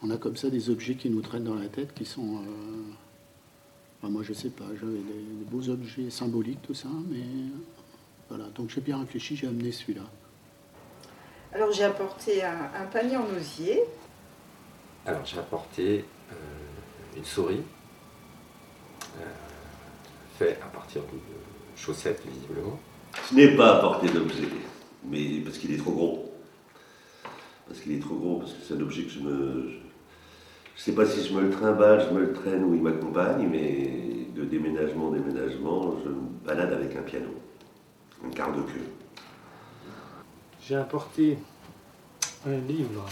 On a comme ça des objets qui nous traînent dans la tête, qui sont... moi, je sais pas, j'avais des beaux objets symboliques, tout ça, mais voilà. Donc j'ai bien réfléchi, j'ai amené celui-là. Alors j'ai apporté un panier en osier. Alors j'ai apporté une souris, faite à partir de chaussettes, visiblement. Je n'ai pas apporté d'objet, mais parce qu'il est trop gros. Parce que c'est un objet que je ne sais pas si je me le trimballe, je me le traîne ou il m'accompagne, mais de déménagement en déménagement, je me balade avec un piano, un quart de queue. J'ai apporté un livre.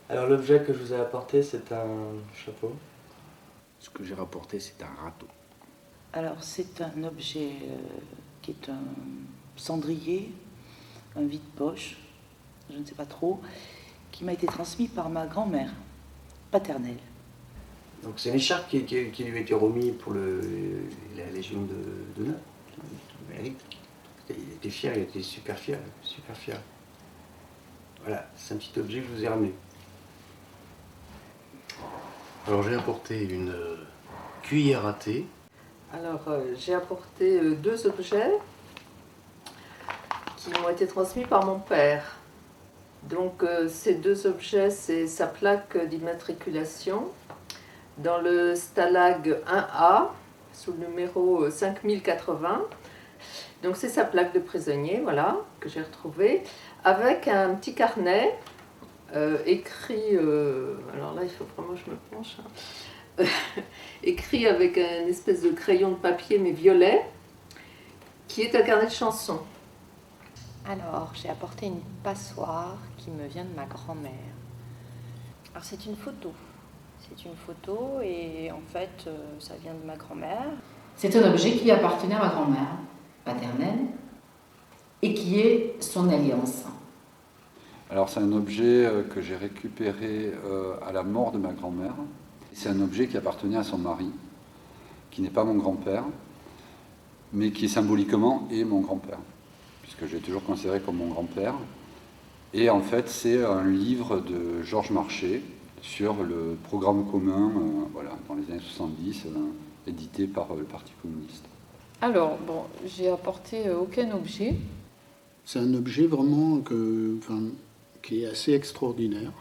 Alors l'objet que je vous ai apporté, c'est un chapeau. Ce que j'ai rapporté, c'est un râteau. Alors c'est un objet qui est un cendrier, un vide-poche, je ne sais pas trop, qui m'a été transmis par ma grand-mère paternelle. Donc c'est une écharpe qui lui a été remise pour la Légion d'honneur. Il était fier, il était super fier, super fier. Voilà, c'est un petit objet que je vous ai ramené. Alors j'ai apporté une cuillère à thé. Alors j'ai apporté 2 objets qui m'ont été transmis par mon père. Donc ces 2 objets, c'est sa plaque d'immatriculation dans le stalag 1A, sous le numéro 5080. Donc c'est sa plaque de prisonnier, voilà, que j'ai retrouvée, avec un petit carnet écrit, alors là il faut vraiment que je me penche, hein, écrit avec une espèce de crayon de papier mais violet, qui est un carnet de chansons. Alors, j'ai apporté une passoire qui me vient de ma grand-mère. Alors, c'est une photo. C'est une photo et en fait, ça vient de ma grand-mère. C'est un objet qui appartenait à ma grand-mère paternelle et qui est son alliance. Alors, c'est un objet que j'ai récupéré à la mort de ma grand-mère. C'est un objet qui appartenait à son mari, qui n'est pas mon grand-père, mais qui symboliquement est mon grand-père, puisque j'ai toujours considéré comme mon grand-père. Et en fait, c'est un livre de Georges Marchais sur le programme commun, voilà, dans les années 70, édité par le Parti communiste. Alors, bon, j'ai apporté aucun objet. C'est un objet vraiment qui est assez extraordinaire.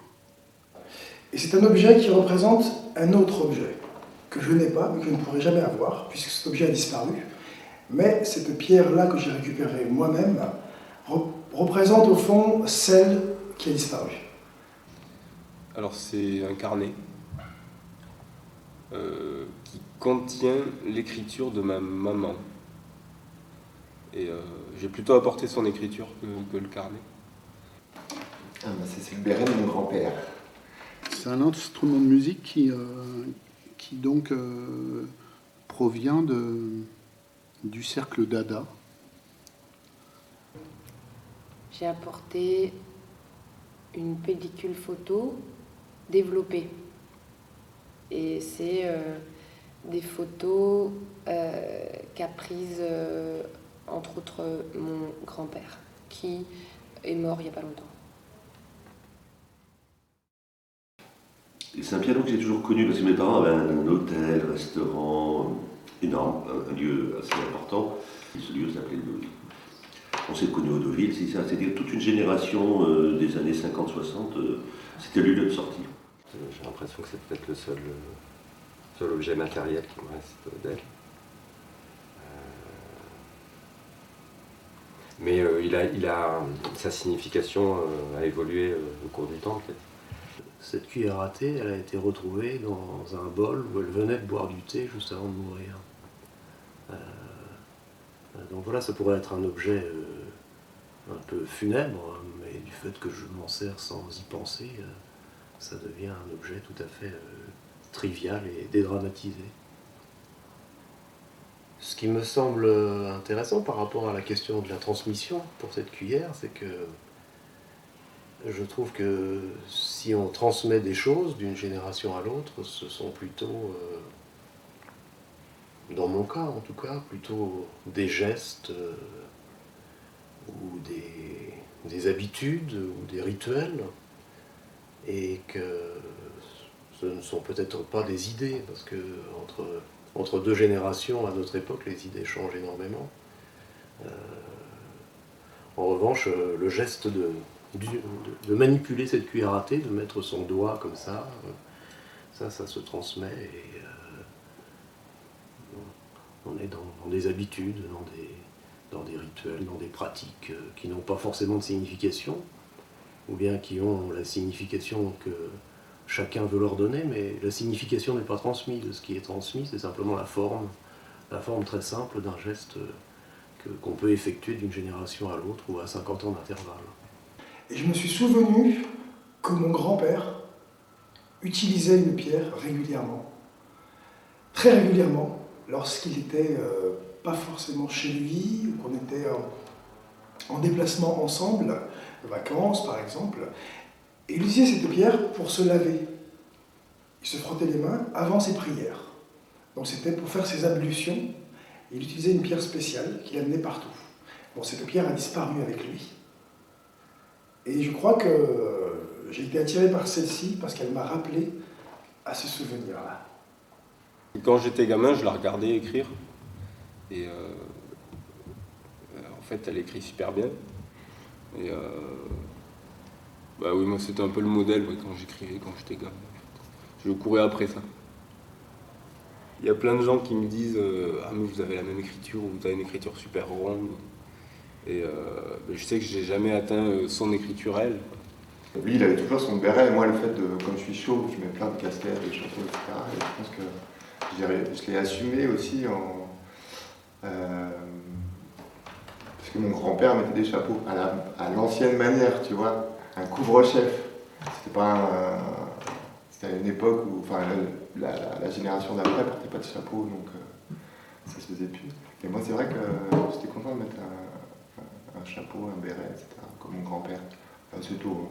Et c'est un objet qui représente un autre objet, que je n'ai pas, mais que je ne pourrai jamais avoir, puisque cet objet a disparu. Mais cette pierre-là que j'ai récupérée moi-même représente au fond celle qui a disparu. Alors c'est un carnet qui contient l'écriture de ma maman. Et j'ai plutôt apporté son écriture que le carnet. C'est le béret de mon grand-père. C'est un instrument de musique qui donc provient du cercle Dada. J'ai apporté une pellicule photo développée. Et c'est des photos qu'a prises, entre autres, mon grand-père, qui est mort il n'y a pas longtemps. Et c'est un piano que j'ai toujours connu parce que mes parents avaient un hôtel, restaurant énorme, un lieu assez important. Et ce lieu s'appelait Deauville. On s'est connus au Deauville, c'est-à-dire toute une génération des années 50-60, c'était le lieu de sortie. J'ai l'impression que c'est peut-être le seul objet matériel qui me reste d'elle. Mais sa signification a évolué au cours du temps, peut-être. Cette cuillère à thé, elle a été retrouvée dans un bol où elle venait de boire du thé juste avant de mourir. Donc voilà, ça pourrait être un objet un peu funèbre, mais du fait que je m'en sers sans y penser, ça devient un objet tout à fait trivial et dédramatisé. Ce qui me semble intéressant par rapport à la question de la transmission pour cette cuillère, c'est que je trouve que si on transmet des choses d'une génération à l'autre, ce sont plutôt, dans mon cas en tout cas, plutôt des gestes ou des habitudes ou des rituels, et que ce ne sont peut-être pas des idées, parce que entre deux générations, à notre époque, les idées changent énormément. En revanche, le geste de manipuler cette cuillère à thé, de mettre son doigt comme ça se transmet, et on est dans des habitudes, dans des rituels, dans des pratiques qui n'ont pas forcément de signification, ou bien qui ont la signification que chacun veut leur donner, mais la signification n'est pas transmise. Ce qui est transmis, c'est simplement la forme très simple d'un geste qu'on peut effectuer d'une génération à l'autre ou à 50 ans d'intervalle. Et je me suis souvenu que mon grand-père utilisait une pierre régulièrement, très régulièrement, lorsqu'il était pas forcément chez lui, ou qu'on était en déplacement ensemble, vacances par exemple, et il utilisait cette pierre pour se laver. Il se frottait les mains avant ses prières. Donc c'était pour faire ses ablutions. Il utilisait une pierre spéciale qu'il amenait partout. Bon, cette pierre a disparu avec lui. Et je crois que j'ai été attiré par celle-ci parce qu'elle m'a rappelé à ce souvenir-là. Quand j'étais gamin, je la regardais écrire. Et en fait, elle écrit super bien. Et bah oui, moi c'était un peu le modèle quand j'écrivais, quand j'étais gamin. Je courais après ça. Il y a plein de gens qui me disent ah mais vous avez la même écriture, ou vous avez une écriture super ronde. Et je sais que j'ai jamais atteint son écriture elle. Lui, il avait toujours son béret, et moi, le fait de, comme je suis chaud, je mets plein de casquettes, des chapeaux, etc. Et je pense que je l'ai assumé aussi parce que mon grand-père mettait des chapeaux à l'ancienne manière, tu vois, un couvre-chef. C'était pas c'était à une époque où, enfin, la génération d'après portait pas de chapeau, donc ça se faisait plus. Et moi, c'est vrai que j'étais content de mettre un chapeau, un béret, etc., comme mon grand-père. C'est tout.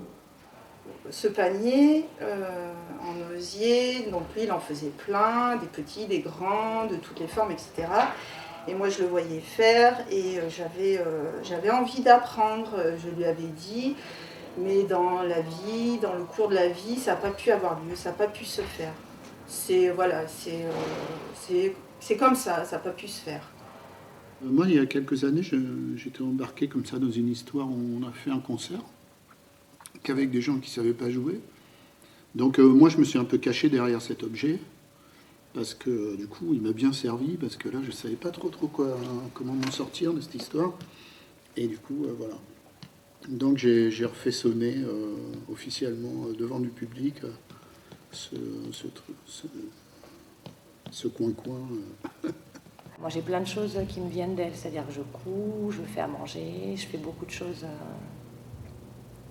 Ce panier en osier, donc lui il en faisait plein, des petits, des grands, de toutes les formes, etc. Et moi je le voyais faire et j'avais envie d'apprendre, je lui avais dit, mais dans la vie, dans le cours de la vie, ça n'a pas pu avoir lieu, ça n'a pas pu se faire. C'est comme ça n'a pas pu se faire. Moi il y a quelques années, j'étais embarqué comme ça dans une histoire où on a fait un concert qu'avec des gens qui ne savaient pas jouer. Donc moi, je me suis un peu caché derrière cet objet, parce que du coup, il m'a bien servi, parce que là, je ne savais pas trop comment m'en sortir de cette histoire. Et du coup, voilà. Donc j'ai refait sonner officiellement devant du public ce coin-coin. Moi, j'ai plein de choses qui me viennent d'elle, c'est-à-dire que je couds, je fais à manger, je fais beaucoup de choses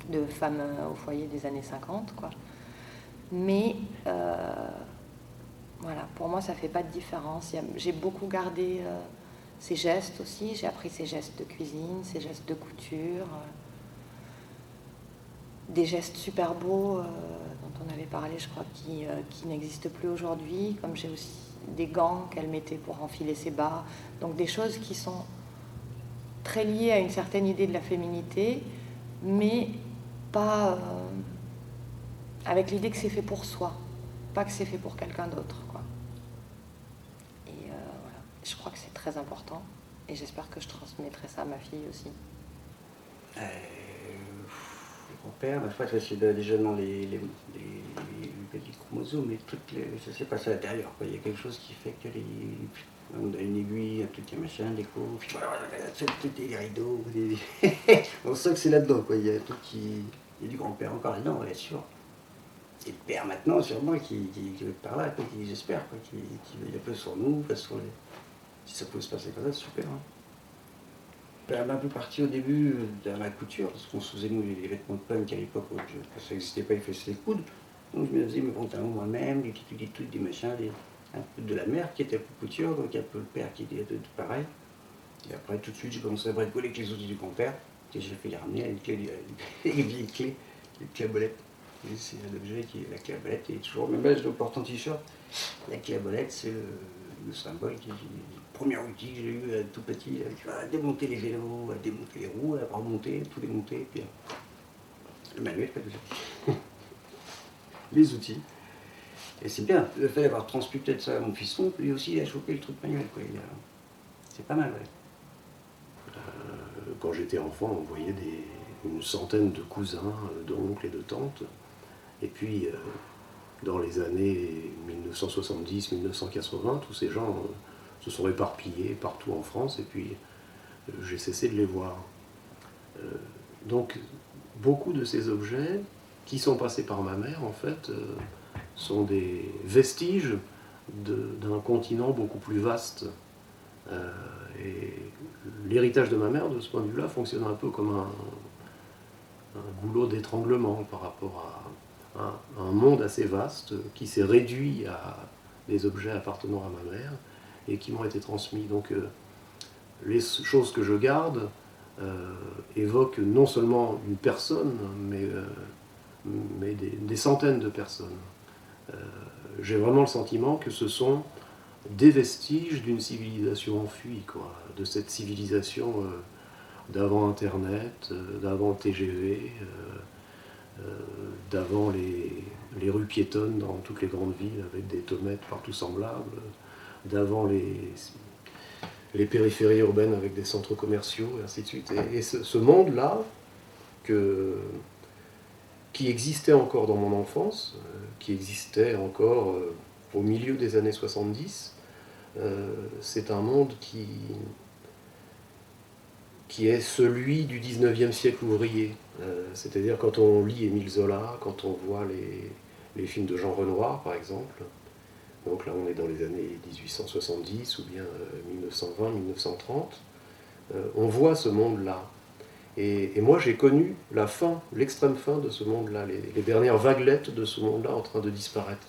de femmes au foyer des années 50, quoi. Mais voilà, pour moi, ça fait pas de différence. J'ai beaucoup gardé ces gestes aussi. J'ai appris ces gestes de cuisine, ces gestes de couture, des gestes super beaux dont on avait parlé, je crois, qui n'existent plus aujourd'hui. Comme j'ai aussi des gants qu'elle mettait pour enfiler ses bas. Donc des choses qui sont très liées à une certaine idée de la féminité, mais pas avec l'idée que c'est fait pour soi, pas que c'est fait pour quelqu'un d'autre, quoi. Et voilà, je crois que c'est très important et j'espère que je transmettrai ça à ma fille aussi. Mon père, ma foi, c'est déjà dans les petits chromosomes, mais ça s'est passé à l'intérieur. Il y a quelque chose qui fait que on a une aiguille, un tout petit machin, des coups, des rideaux, on sent que c'est là-dedans, quoi. Il y a tout il y a du grand-père encore là-dedans, bien sûr. Et le père maintenant, sûrement, qui veut par là, quoi, qui j'espère, quoi, qui veille un peu sur nous, si ça peut se passer comme ça, c'est super. Hein. Elle m'a un peu parti au début de la couture, parce qu'on se faisait nous les vêtements de punk à l'époque, ça n'existait pas, il faisait les coudes. Donc je me faisais mes pantalons moi-même, des petits trucs, des machins, un peu de la mère qui était un peu couture, donc un peu le père qui était pareil. Et après tout de suite j'ai commencé à bricoler avec les outils du grand-père, et j'ai fait les ramener avec les vieilles clés, les clabolettes. C'est un objet qui est la clabolette, et toujours, même là je le porte en t-shirt, la clabolette c'est le symbole, le premier outil que j'ai eu tout petit, à démonter les vélos, à démonter les roues, à remonter, tout démonter, puis le manuel, pas de les outils. Et c'est bien, le fait d'avoir transmis peut-être ça à mon fiston, lui aussi il a chopé le truc manuel, quoi. C'est pas mal, ouais. Quand j'étais enfant, on voyait une centaine de cousins, d'oncles et de tantes. Et puis, dans les années 1970-1980, tous ces gens se sont éparpillés partout en France, et puis j'ai cessé de les voir. Donc, beaucoup de ces objets qui sont passés par ma mère, en fait, sont des vestiges d'un continent beaucoup plus vaste. Et l'héritage de ma mère, de ce point de vue-là, fonctionne un peu comme un goulot d'étranglement par rapport à un monde assez vaste qui s'est réduit à des objets appartenant à ma mère et qui m'ont été transmis. Donc les choses que je garde évoquent non seulement une personne, mais des centaines de personnes. J'ai vraiment le sentiment que ce sont des vestiges d'une civilisation enfuie, quoi, de cette civilisation d'avant Internet, d'avant le TGV, d'avant les rues piétonnes dans toutes les grandes villes avec des tomates partout semblables, d'avant les périphéries urbaines avec des centres commerciaux, et ainsi de suite. Et ce monde-là, qui existait encore dans mon enfance, qui existait encore au milieu des années 70, c'est un monde qui est celui du 19e siècle ouvrier. C'est-à-dire quand on lit Émile Zola, quand on voit les films de Jean Renoir, par exemple, donc là on est dans les années 1870 ou bien 1920-1930, on voit ce monde-là. Et moi j'ai connu la fin, l'extrême fin de ce monde-là, les dernières vaguelettes de ce monde-là en train de disparaître.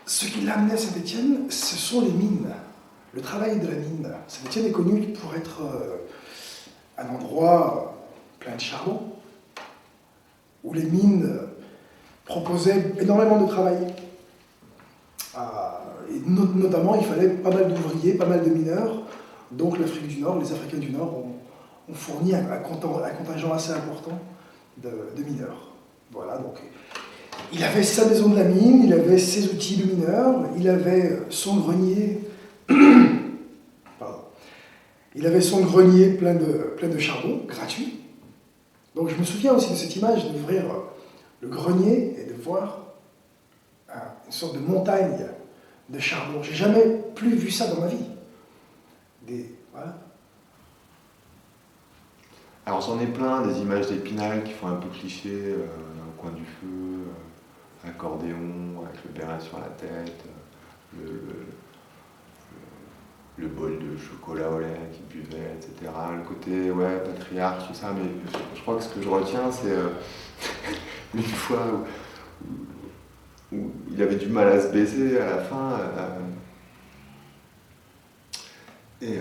Ce qui l'a amené à Saint-Étienne, ce sont les mines, le travail de la mine. Saint-Étienne est connu pour être un endroit plein de charbon, où les mines proposaient énormément de travail. Et notamment, il fallait pas mal d'ouvriers, pas mal de mineurs. Donc l'Afrique du Nord, les Africains du Nord ont fourni un contingent assez important de mineurs. Voilà, donc il avait sa maison de la mine, il avait ses outils de mineur, il avait son grenier, il avait son grenier plein de charbon, gratuit. Donc je me souviens aussi de cette image d'ouvrir le grenier et de voir une sorte de montagne de charbon. J'ai jamais plus vu ça dans ma vie. Voilà. Alors j'en ai plein, des images d'Épinal qui font un peu cliché, au coin du feu, accordéon avec le béret sur la tête, le bol de chocolat au lait qu'il buvait, etc. Le côté, ouais, patriarche, tout ça, mais je crois que ce que je retiens, c'est une fois où il avait du mal à se baiser à la fin, et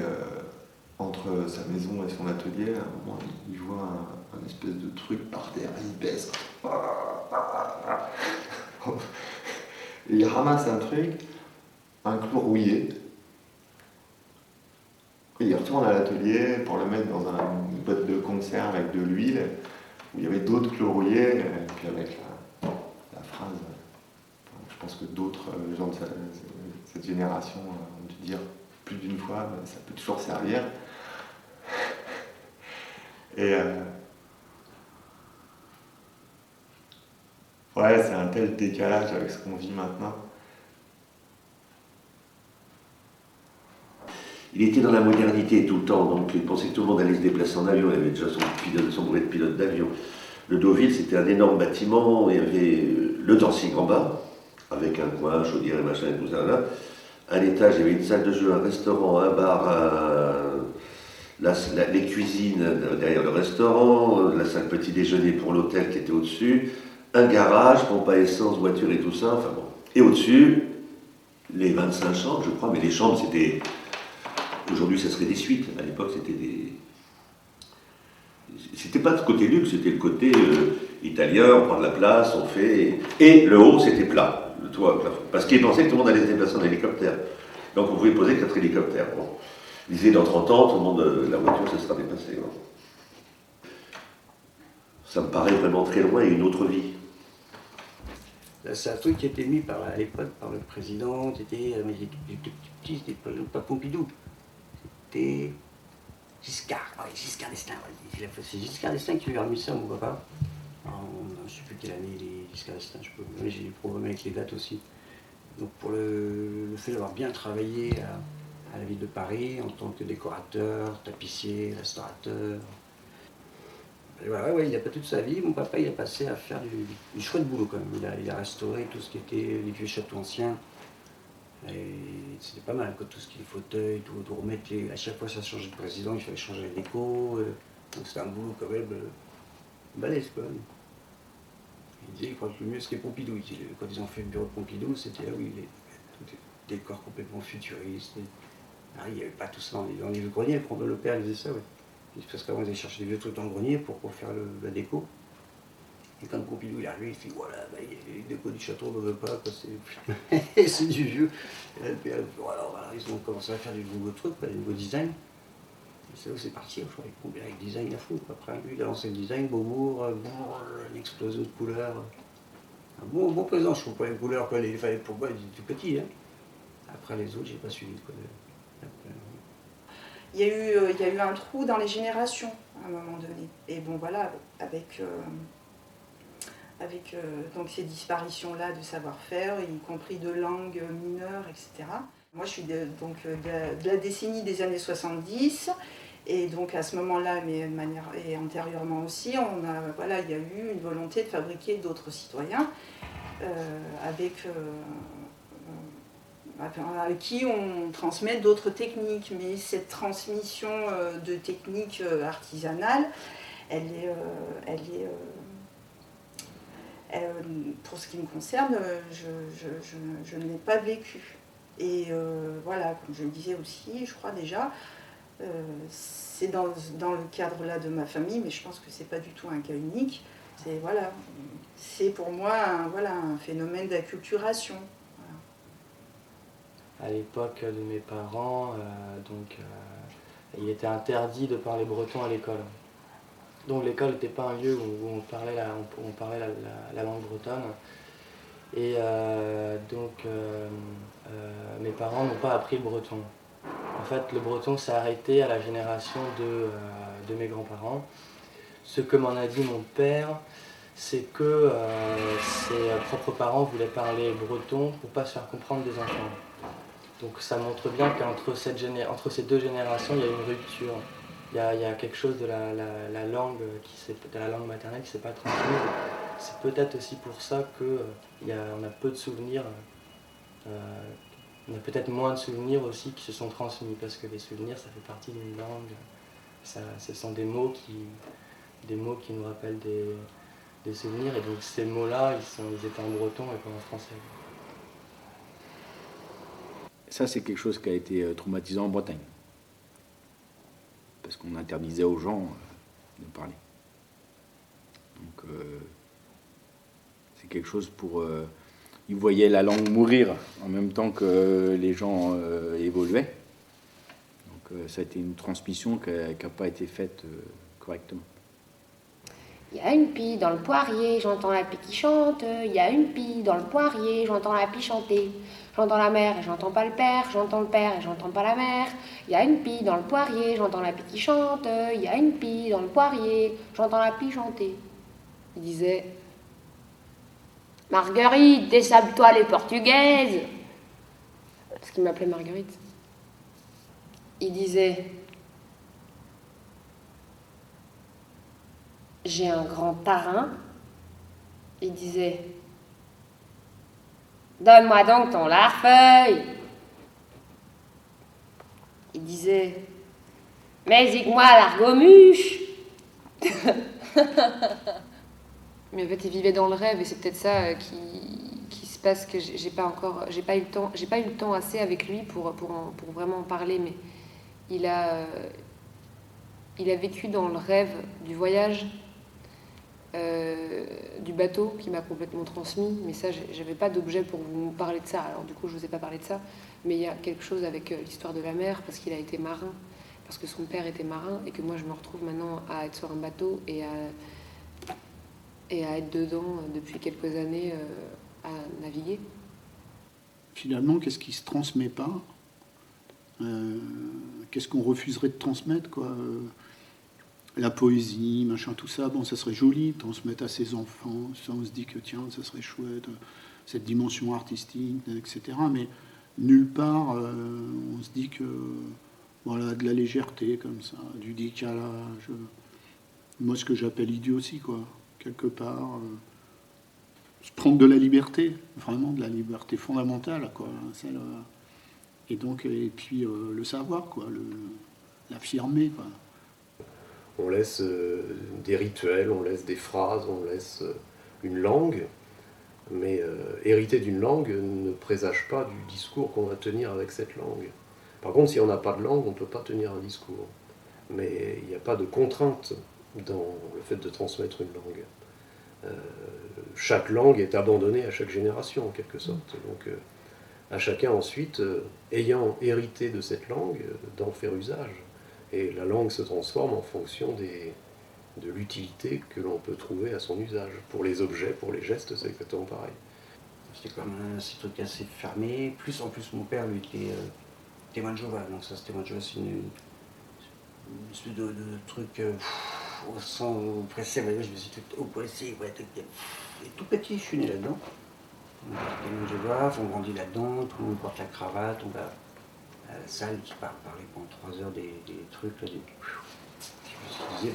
entre sa maison et son atelier, à un moment, il voit un espèce de truc par terre, il baisse. Et il ramasse un truc, un clou rouillé, et il retourne à l'atelier pour le mettre dans une boîte de conserve avec de l'huile, où il y avait d'autres clous rouillés, et puis avec la phrase, je pense que d'autres gens de cette génération ont dû dire plus d'une fois, ça peut toujours servir. Et ouais, c'est un tel décalage avec ce qu'on vit maintenant. Il était dans la modernité tout le temps, donc il pensait que tout le monde allait se déplacer en avion. Il avait déjà son brevet de pilote d'avion. Le Deauville, c'était un énorme bâtiment. Il y avait le dancing en bas, avec un coin, chaudière et machin et tout ça. Là. À l'étage, il y avait une salle de jeu, un restaurant, un bar, les cuisines derrière le restaurant, la salle petit déjeuner pour l'hôtel qui était au-dessus, un garage, pompe à essence, voiture et tout ça. Enfin bon. Et au-dessus, les 25 chambres, je crois, mais les chambres, c'était... Aujourd'hui, ça serait des suites. À l'époque, c'était des... C'était pas le côté luxe, c'était le côté italien, on prend de la place, on fait... Et le haut, c'était plat. le toit, au plafond. Parce qu'il pensait que tout le monde allait se déplacer en hélicoptère. Donc on pouvait poser 4 hélicoptères. Bon. Il disait dans 30 ans, tout le monde, la voiture se sera dépassée. Bon. Ça me paraît vraiment très loin et une autre vie. C'est un truc qui a été mis à l'époque par le président, c'était, mais j'étais petit, c'était pas Pompidou, c'était Giscard, ouais, Giscard d'Estaing. Ouais. C'est Giscard d'Estaing qui lui a remis ça, mon papa. Alors, je ne sais plus quelle année il est Giscard d'Estaing, mais j'ai des problèmes avec les dates aussi. Donc pour le fait d'avoir bien travaillé à la ville de Paris en tant que décorateur, tapissier, restaurateur. Ouais, il n'a pas toute sa vie. Mon papa, il a passé à faire du chouette boulot quand même. Il a restauré tout ce qui était les vieux châteaux anciens. Et c'était pas mal, quoi, tout ce qui est fauteuil, tout remettre à chaque fois ça changeait de président, il fallait changer la déco. Donc c'était un boulot quand même balèze, quoi. Il disait, il croit que le mieux c'était Pompidou. Quand ils ont fait le bureau de Pompidou, c'était là où il est. Tout est décor complètement futuriste. Il n'y avait pas tout ça. On est le grenier, le père il faisait ça, ouais. Parce qu'avant, ils allaient chercher des vieux trucs dans le grenier pour faire la déco. Et quand Pompidou il est arrivé, il fait voilà, les décos du château, on ne veut pas, c'est du vieux. Et puis, alors, voilà, ils ont commencé à faire du nouveau truc, du nouveau design. Et c'est là où c'est parti, je crois, avec design à fond. Après, lui, il a lancé le design, Beaubourg, une explosion de couleurs. Un bon présent, je trouve, pour les couleurs, quoi, il fallait pour moi, il était tout petit. Hein. Après, les autres, j'ai pas suivi. Quoi. Il y a eu un trou dans les générations à un moment donné. Et bon voilà, avec donc ces disparitions-là de savoir-faire, y compris de langues mineures, etc. Moi je suis de la décennie des années 70, et donc à ce moment-là, mais de manière, et antérieurement aussi, il y a eu une volonté de fabriquer d'autres citoyens avec qui on transmet d'autres techniques, mais cette transmission de techniques artisanales, pour ce qui me concerne, je ne l'ai pas vécue. Et voilà, comme je le disais aussi, je crois déjà, c'est dans le cadre là de ma famille, mais je pense que c'est pas du tout un cas unique. C'est pour moi un phénomène d'acculturation. À l'époque de mes parents, il était interdit de parler breton à l'école. Donc l'école n'était pas un lieu où on parlait la langue bretonne. Et mes parents n'ont pas appris le breton. En fait, le breton s'est arrêté à la génération de mes grands-parents. Ce que m'en a dit mon père, c'est que ses propres parents voulaient parler breton pour ne pas se faire comprendre des enfants. Donc ça montre bien qu'entre ces deux générations, il y a une rupture. Il y a quelque chose de la langue maternelle qui ne s'est pas transmise. C'est peut-être aussi pour ça qu'on a peu de souvenirs, on a peut-être moins de souvenirs aussi qui se sont transmis, parce que les souvenirs, ça fait partie d'une langue. Ce sont des mots qui nous rappellent des souvenirs, et donc ces mots-là, ils étaient en breton et pas en français. Ça, c'est quelque chose qui a été traumatisant en Bretagne. Parce qu'on interdisait aux gens de parler. Donc, c'est quelque chose pour... ils voyaient la langue mourir en même temps que les gens évoluaient. Donc, ça a été une transmission qui n'a pas été faite correctement. Il y a une pie dans le poirier, j'entends la pie qui chante. Il y a une pie dans le poirier, j'entends la pie chanter. J'entends la mère et j'entends pas le père, j'entends le père et j'entends pas la mère. Il y a une pie dans le poirier, j'entends la pie qui chante. Il y a une pie dans le poirier, j'entends la pie chanter. Il disait « Marguerite, désable-toi les portugaises !» Parce qu'il m'appelait Marguerite. Il disait « J'ai un grand tarin. » Il disait « Donne-moi donc ton larfeuille. » Il disait « Mais moi l'argomuche. » Mais en fait, il vivait dans le rêve, et c'est peut-être ça qui se passe, que j'ai pas eu le temps assez avec lui pour vraiment en parler, mais il a vécu dans le rêve du voyage, du bateau qui m'a complètement transmis, mais ça, j'avais pas d'objet pour vous parler de ça, alors du coup, je vous ai pas parlé de ça, mais il y a quelque chose avec l'histoire de la mer, parce qu'il a été marin, parce que son père était marin, et que moi, je me retrouve maintenant à être sur un bateau et à être dedans depuis quelques années à naviguer. Finalement, qu'est-ce qui se transmet pas? Qu'est-ce qu'on refuserait de transmettre, quoi? La poésie, machin, tout ça, bon, ça serait joli de transmettre à ses enfants. Ça, on se dit que tiens, ça serait chouette, cette dimension artistique, etc. Mais nulle part, on se dit que voilà, de la légèreté comme ça, du décalage. Moi, ce que j'appelle idiotie, quoi, quelque part. Se prendre de la liberté, vraiment de la liberté fondamentale, quoi. Celle, et donc, et puis le savoir, quoi, l'affirmer, quoi. On laisse des rituels, on laisse des phrases, on laisse une langue, mais hériter d'une langue ne présage pas du discours qu'on va tenir avec cette langue. Par contre, si on n'a pas de langue, on ne peut pas tenir un discours. Mais il n'y a pas de contrainte dans le fait de transmettre une langue. Chaque langue est abandonnée à chaque génération, en quelque sorte. Donc, à chacun ensuite, ayant hérité de cette langue, d'en faire usage. Et la langue se transforme en fonction de l'utilité que l'on peut trouver à son usage. Pour les objets, pour les gestes, c'est exactement pareil. C'était comme ces trucs assez fermés. En plus, mon père, lui, était témoin de Jéhovah. Donc ça, c'est témoin de Jéhovah, c'est une espèce de truc au sens oppressé. Je me suis tout oppressé, ouais, tout petit, je suis né là-dedans. Témoin de Jéhovah, on grandit là-dedans, tout le monde porte la cravate, on va à la salle qui parler pendant 3 heures des trucs. Là, je me disais,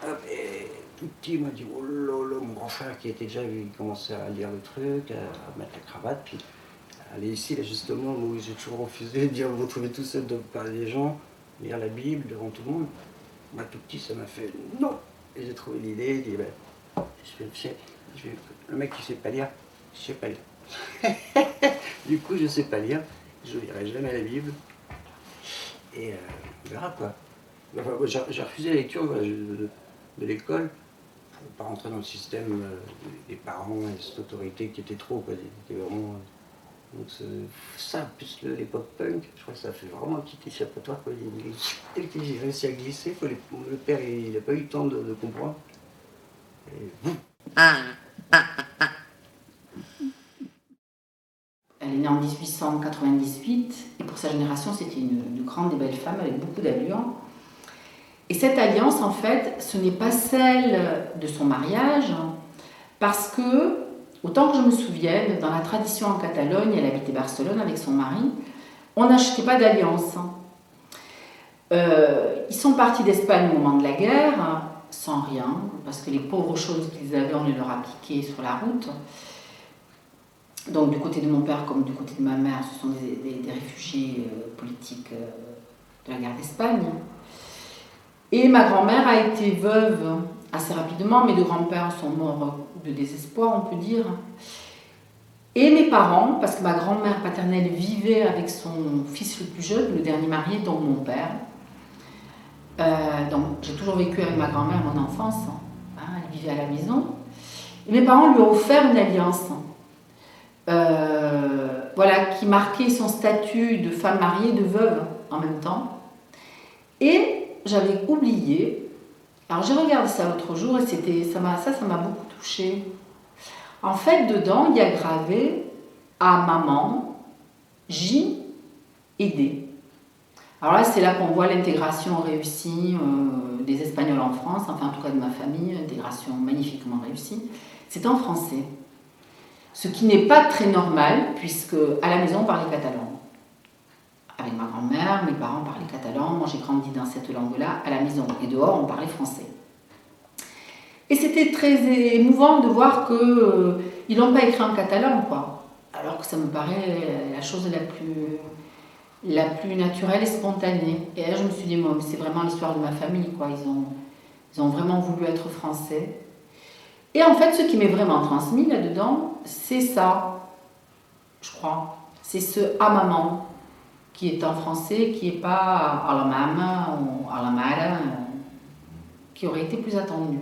hop, et tout petit, il m'a dit, oh là là, mon grand frère qui était déjà, il commençait à lire le truc, à mettre la cravate, puis aller ici, là justement, où j'ai toujours refusé de dire, vous vous trouvez tout seul de parler des gens, lire la Bible devant tout le monde. Moi, tout petit, ça m'a fait non. Et j'ai trouvé l'idée, je dis, ben, le mec qui sait pas lire, je sais pas lire. Du coup, je sais pas lire, je lirai jamais la Bible. Et on verra quoi. Enfin, j'ai refusé la lecture de l'école pour pas rentrer dans le système des parents et cette autorité qui était trop, quoi. C'était vraiment. Donc ça, plus l'époque punk, je crois que ça fait vraiment un petit échappatoire, quoi. Dès que j'ai réussi à glisser, quoi, le père il n'a pas eu le temps de comprendre. Et boum. Elle est née en 1898 et pour sa génération, c'était une grande et belle femme avec beaucoup d'allure. Et cette alliance, en fait, ce n'est pas celle de son mariage, parce que, autant que je me souvienne, dans la tradition en Catalogne, elle habitait Barcelone avec son mari, on n'achetait pas d'alliance. Ils sont partis d'Espagne au moment de la guerre, sans rien, parce que les pauvres choses qu'ils avaient, on les leur a piquées sur la route. Donc du côté de mon père comme du côté de ma mère, ce sont des réfugiés politiques de la guerre d'Espagne. Et ma grand-mère a été veuve assez rapidement, mes deux grands-pères sont morts de désespoir, on peut dire. Et mes parents, parce que ma grand-mère paternelle vivait avec son fils le plus jeune, le dernier marié, donc mon père. Donc j'ai toujours vécu avec ma grand-mère mon enfance, hein, elle vivait à la maison. Et mes parents lui ont offert une alliance. Voilà, qui marquait son statut de femme mariée, de veuve en même temps. Et j'avais oublié, alors j'ai regardé ça l'autre jour et ça m'a beaucoup touchée. En fait, dedans, il y a gravé à maman, J et D. Alors là, c'est là qu'on voit l'intégration réussie des Espagnols en France, enfin en tout cas de ma famille, intégration magnifiquement réussie. C'est en français. Ce qui n'est pas très normal, puisque à la maison, on parlait catalan. Avec ma grand-mère, mes parents parlaient catalan, moi j'ai grandi dans cette langue-là, à la maison. Et dehors, on parlait français. Et c'était très émouvant de voir qu'ils n'ont pas écrit en catalan, quoi. Alors que ça me paraît la chose la plus naturelle et spontanée. Et là, je me suis dit, moi, c'est vraiment l'histoire de ma famille, quoi. Ils ont vraiment voulu être français. Et en fait, ce qui m'est vraiment transmis là-dedans, c'est ça, je crois. C'est ce « à maman » qui est en français, qui n'est pas « à la maman » ou « à la mère », qui aurait été plus attendu.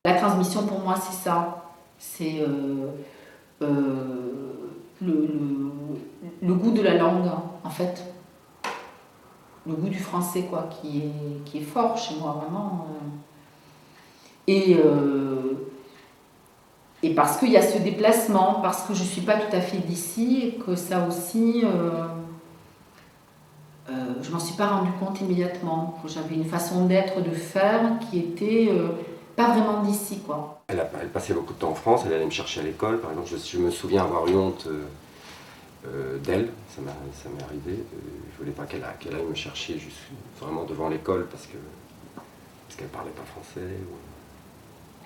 La transmission, pour moi, c'est ça. C'est le goût de la langue, en fait. Le goût du français, quoi, qui est fort chez moi, vraiment. Et parce qu'il y a ce déplacement, parce que je ne suis pas tout à fait d'ici, et que ça aussi, je ne m'en suis pas rendu compte immédiatement, que j'avais une façon d'être, de faire, qui était pas vraiment d'ici, quoi. Elle passait beaucoup de temps en France, elle allait me chercher à l'école, par exemple, je me souviens avoir eu honte d'elle, ça m'est arrivé, je voulais pas qu'elle aille me chercher juste vraiment devant l'école parce qu'elle parlait pas français.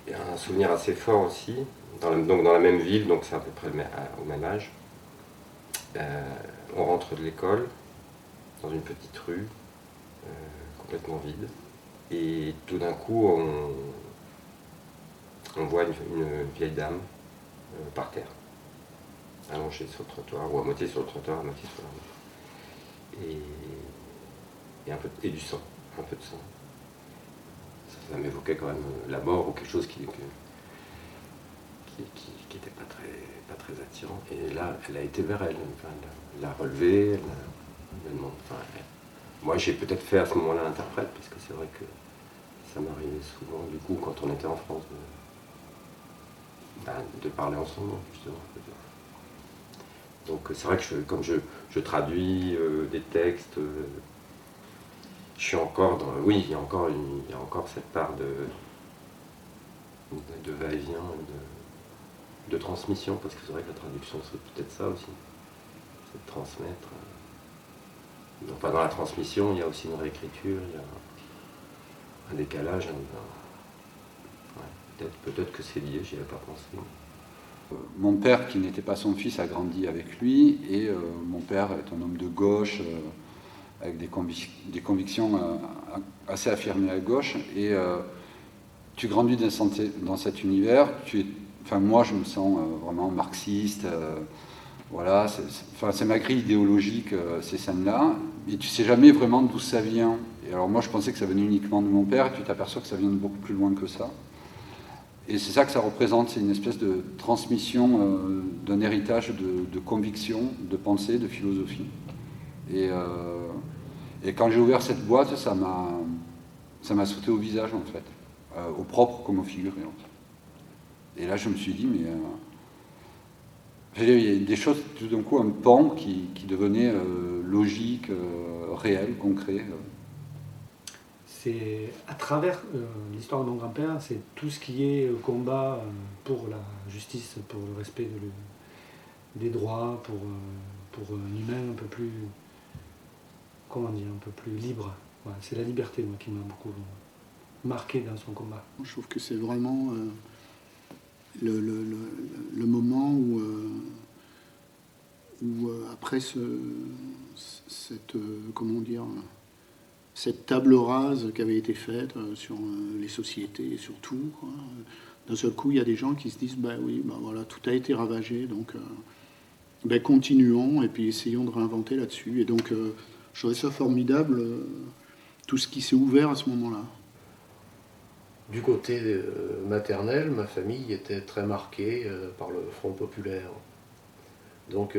Il y a un souvenir assez fort aussi, donc dans la même ville, donc c'est à peu près au même âge. On rentre de l'école, dans une petite rue, complètement vide, et tout d'un coup on voit une vieille dame par terre, allongée sur le trottoir, ou à moitié sur le trottoir, à moitié sur la route. Et du sang, un peu de sang. Ça m'évoquait quand même la mort ou quelque chose qui n'était pas très attirant. Et là, elle a été vers elle, enfin, elle l'a relevée, elle m'a demandé. Enfin, moi, j'ai peut-être fait à ce moment-là interprète, parce que c'est vrai que ça m'arrivait souvent, du coup, quand on était en France, de parler en son nom, justement. Donc c'est vrai que comme je traduis des textes, je suis encore dans... Oui, il y a encore cette part de va-et-vient, de transmission, parce que c'est vrai que la traduction, c'est peut-être ça aussi, c'est de transmettre. Donc dans la transmission, il y a aussi une réécriture, il y a un décalage. Peut-être que c'est lié, j'y avais pas pensé. Mon père, qui n'était pas son fils, a grandi avec lui, et mon père est un homme de gauche, avec des convictions assez affirmées à gauche, et tu grandis dans cet univers, moi je me sens vraiment marxiste, voilà, c'est ma grille idéologique, ces scènes-là, et tu sais jamais vraiment d'où ça vient. Et alors moi je pensais que ça venait uniquement de mon père, et tu t'aperçois que ça vient de beaucoup plus loin que ça. Et c'est ça que ça représente, c'est une espèce de transmission d'un héritage de conviction, de pensée, de philosophie. Et quand j'ai ouvert cette boîte, ça m'a sauté au visage, en fait, au propre comme au figuré. En fait. Et là, je me suis dit, mais il y a des choses, tout d'un coup, un pan qui devenait logique, réel, concret. C'est à travers l'histoire de mon grand-père, c'est tout ce qui est combat pour la justice, pour le respect des droits, pour un humain un peu plus, comment dire, un peu plus libre. Voilà, c'est la liberté, moi, qui m'a beaucoup marqué dans son combat. Je trouve que c'est vraiment le moment où après cette table rase qui avait été faite sur les sociétés et sur tout, quoi. D'un seul coup, il y a des gens qui se disent voilà, tout a été ravagé, donc continuons et puis essayons de réinventer là-dessus. Et donc, je trouvais ça formidable, tout ce qui s'est ouvert à ce moment-là. Du côté maternel, ma famille était très marquée par le Front populaire. Donc,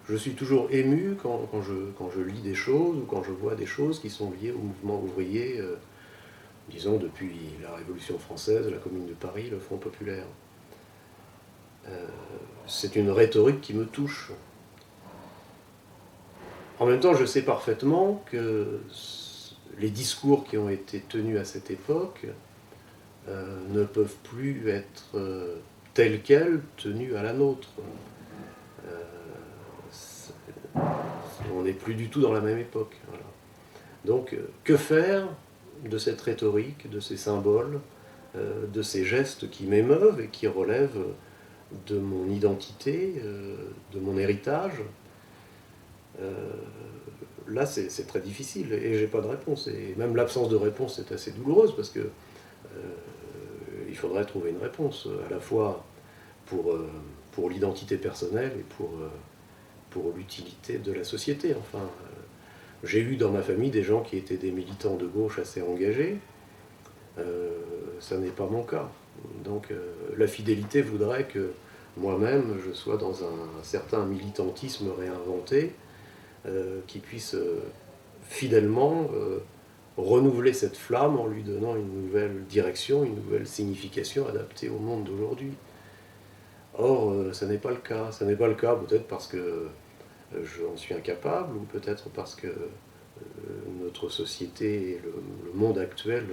je suis toujours ému quand je lis des choses ou quand je vois des choses qui sont liées au mouvement ouvrier, disons depuis la Révolution française, la Commune de Paris, le Front populaire. C'est une rhétorique qui me touche. En même temps, je sais parfaitement que les discours qui ont été tenus à cette époque ne peuvent plus être tels quels tenus à la nôtre. On n'est plus du tout dans la même époque. Voilà. Donc, que faire de cette rhétorique, de ces symboles, de ces gestes qui m'émeuvent et qui relèvent de mon identité, de mon héritage? Là, c'est très difficile et j'ai pas de réponse. Et même l'absence de réponse est assez douloureuse parce que il faudrait trouver une réponse à la fois pour l'identité personnelle et pour l'utilité de la société. Enfin, j'ai eu dans ma famille des gens qui étaient des militants de gauche assez engagés. Ça n'est pas mon cas. Donc la fidélité voudrait que moi-même je sois dans un certain militantisme réinventé qui puisse fidèlement renouveler cette flamme en lui donnant une nouvelle direction, une nouvelle signification adaptée au monde d'aujourd'hui. Or, ça n'est pas le cas. Ça n'est pas le cas peut-être parce que j'en suis incapable ou peut-être parce que notre société et le monde actuel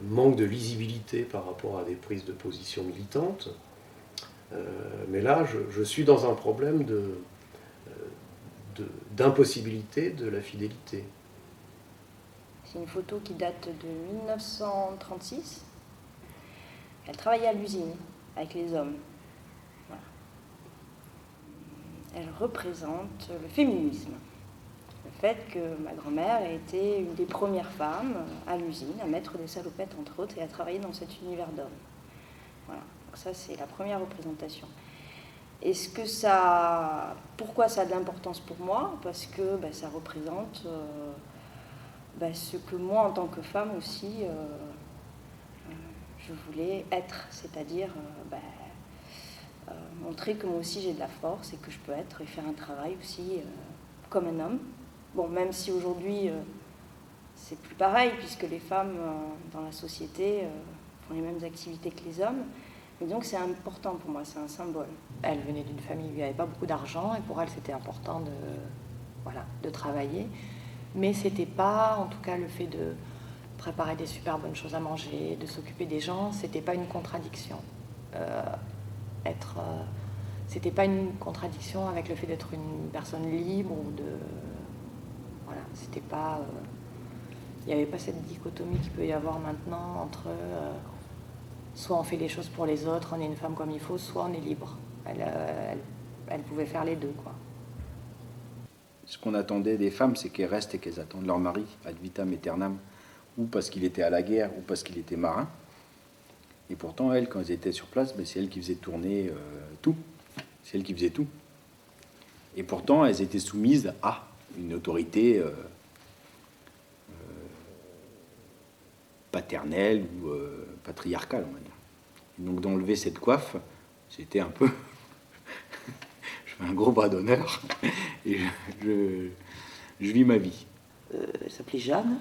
manquent de lisibilité par rapport à des prises de position militantes. Mais là, je suis dans un problème d'impossibilité de la fidélité. C'est une photo qui date de 1936. Elle travaillait à l'usine avec les hommes. Voilà. Elle représente le féminisme. Le fait que ma grand-mère ait été une des premières femmes à l'usine, à mettre des salopettes entre autres, et à travailler dans cet univers d'hommes. Voilà. Donc ça, c'est la première représentation. Est-ce que ça... Pourquoi ça a de l'importance pour moi? Parce que ça représente ce que moi, en tant que femme aussi, je voulais être, c'est-à-dire montrer que moi aussi j'ai de la force et que je peux être et faire un travail aussi comme un homme. Bon, même si aujourd'hui c'est plus pareil, puisque les femmes dans la société font les mêmes activités que les hommes. Et donc c'est important pour moi, c'est un symbole. Elle venait d'une famille où il n'y avait pas beaucoup d'argent et pour elle c'était important de travailler. Mais c'était pas, en tout cas le fait de préparer des super bonnes choses à manger, de s'occuper des gens, c'était pas une contradiction. C'était pas une contradiction avec le fait d'être une personne libre ou de... Voilà, c'était pas... Il n'y avait pas cette dichotomie qu'il peut y avoir maintenant entre... soit on fait les choses pour les autres, on est une femme comme il faut, soit on est libre. Elle pouvait faire les deux, quoi. Ce qu'on attendait des femmes, c'est qu'elles restent et qu'elles attendent leur mari, ad vitam aeternam, ou parce qu'il était à la guerre, ou parce qu'il était marin. Et pourtant, elles, quand elles étaient sur place, c'est elles qui faisaient tourner tout. C'est elles qui faisaient tout. Et pourtant, elles étaient soumises à une autorité paternelle ou patriarcale, on va dire. Et donc d'enlever cette coiffe, c'était un peu... je fais un gros bras d'honneur et je vis ma vie. Elle s'appelait Jeanne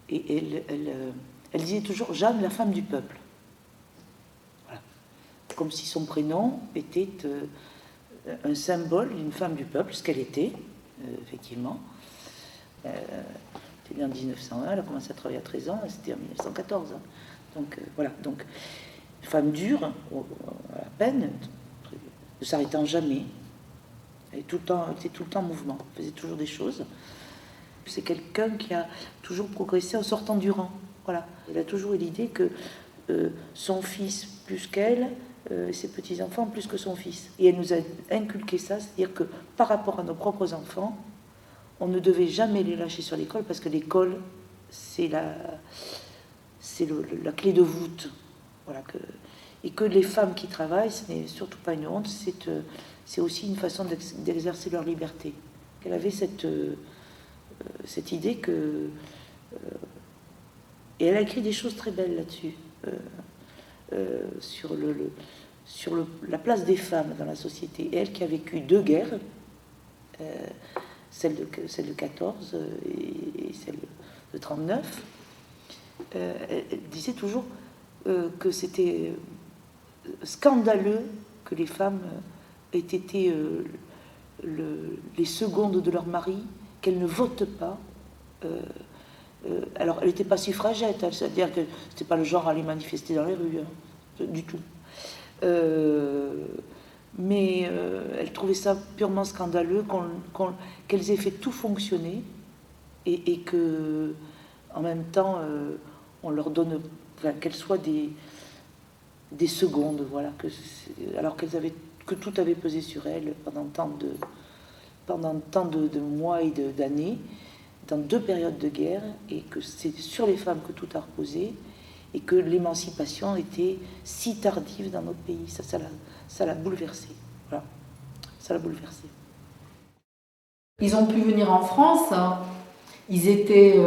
et elle disait toujours Jeanne, la femme du peuple. Voilà. Comme si son prénom était un symbole d'une femme du peuple, ce qu'elle était, effectivement. C'était en 1901, elle a commencé à travailler à 13 ans, c'était en 1914. Hein. Donc voilà, donc une femme dure, à la peine, ne s'arrêtant jamais. Elle était tout le temps en mouvement, elle faisait toujours des choses. C'est quelqu'un qui a toujours progressé en sortant du rang. Voilà. Elle a toujours eu l'idée que son fils plus qu'elle, et ses petits-enfants plus que son fils. Et elle nous a inculqué ça, c'est-à-dire que par rapport à nos propres enfants, on ne devait jamais les lâcher sur l'école, parce que l'école, c'est la clé de voûte. Voilà, et que les femmes qui travaillent, ce n'est surtout pas une honte, c'est aussi une façon d'exercer leur liberté. Qu'elle avait cette idée que... et elle a écrit des choses très belles là-dessus, sur la place des femmes dans la société. Et elle qui a vécu 2 guerres, celle de 14 et celle de 39, elle disait toujours que c'était scandaleux que les femmes aient été les secondes de leur mari, qu'elles ne votent pas. Alors, elle n'était pas suffragette, c'est-à-dire que c'était pas le genre à aller manifester dans les rues, hein, du tout. Mais elle trouvait ça purement scandaleux qu'elles aient fait tout fonctionner et que, en même temps, on leur donne, enfin, qu'elles soient des secondes, voilà, alors que tout avait pesé sur elles pendant tant de mois et d'années, dans 2 périodes de guerre, et que c'est sur les femmes que tout a reposé, et que l'émancipation était si tardive dans notre pays. Ça l'a bouleversé. Voilà. Ça l'a bouleversé. Ils ont pu venir en France. Ils étaient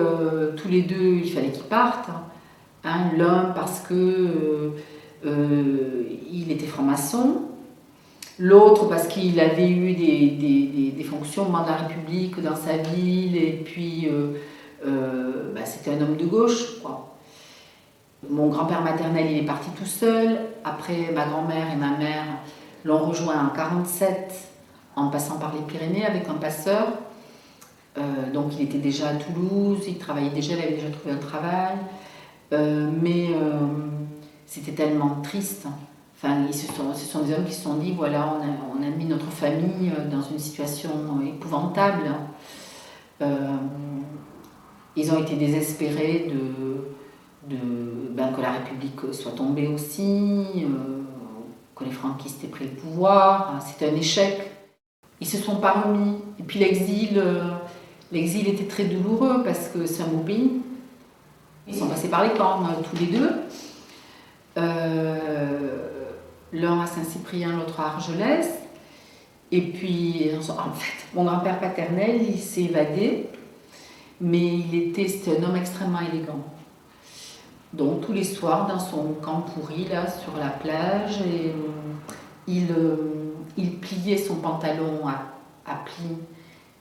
tous les deux, il fallait qu'ils partent. Hein, l'homme parce que il était franc-maçon. L'autre parce qu'il avait eu des fonctions au moment de la République dans sa ville, et puis c'était un homme de gauche, quoi. Mon grand-père maternel, il est parti tout seul. Après, ma grand-mère et ma mère l'ont rejoint en 1947 en passant par les Pyrénées avec un passeur. Donc il était déjà à Toulouse, il travaillait déjà, il avait déjà trouvé un travail. Mais c'était tellement triste. Enfin, ce sont des hommes qui se sont dit, voilà, on a mis notre famille dans une situation épouvantable. Ils ont été désespérés que la République soit tombée aussi, que les franquistes aient pris le pouvoir. C'était un échec. Ils se sont pas remis. Et puis l'exil était très douloureux parce que Saint-Maubin, ils sont passés par les camps, tous les deux. L'un à Saint-Cyprien, l'autre à Argelès. Et puis, en fait, mon grand-père paternel, il s'est évadé, mais c'était un homme extrêmement élégant. Donc, tous les soirs, dans son camp pourri, là, sur la plage, et, il pliait son pantalon à plis,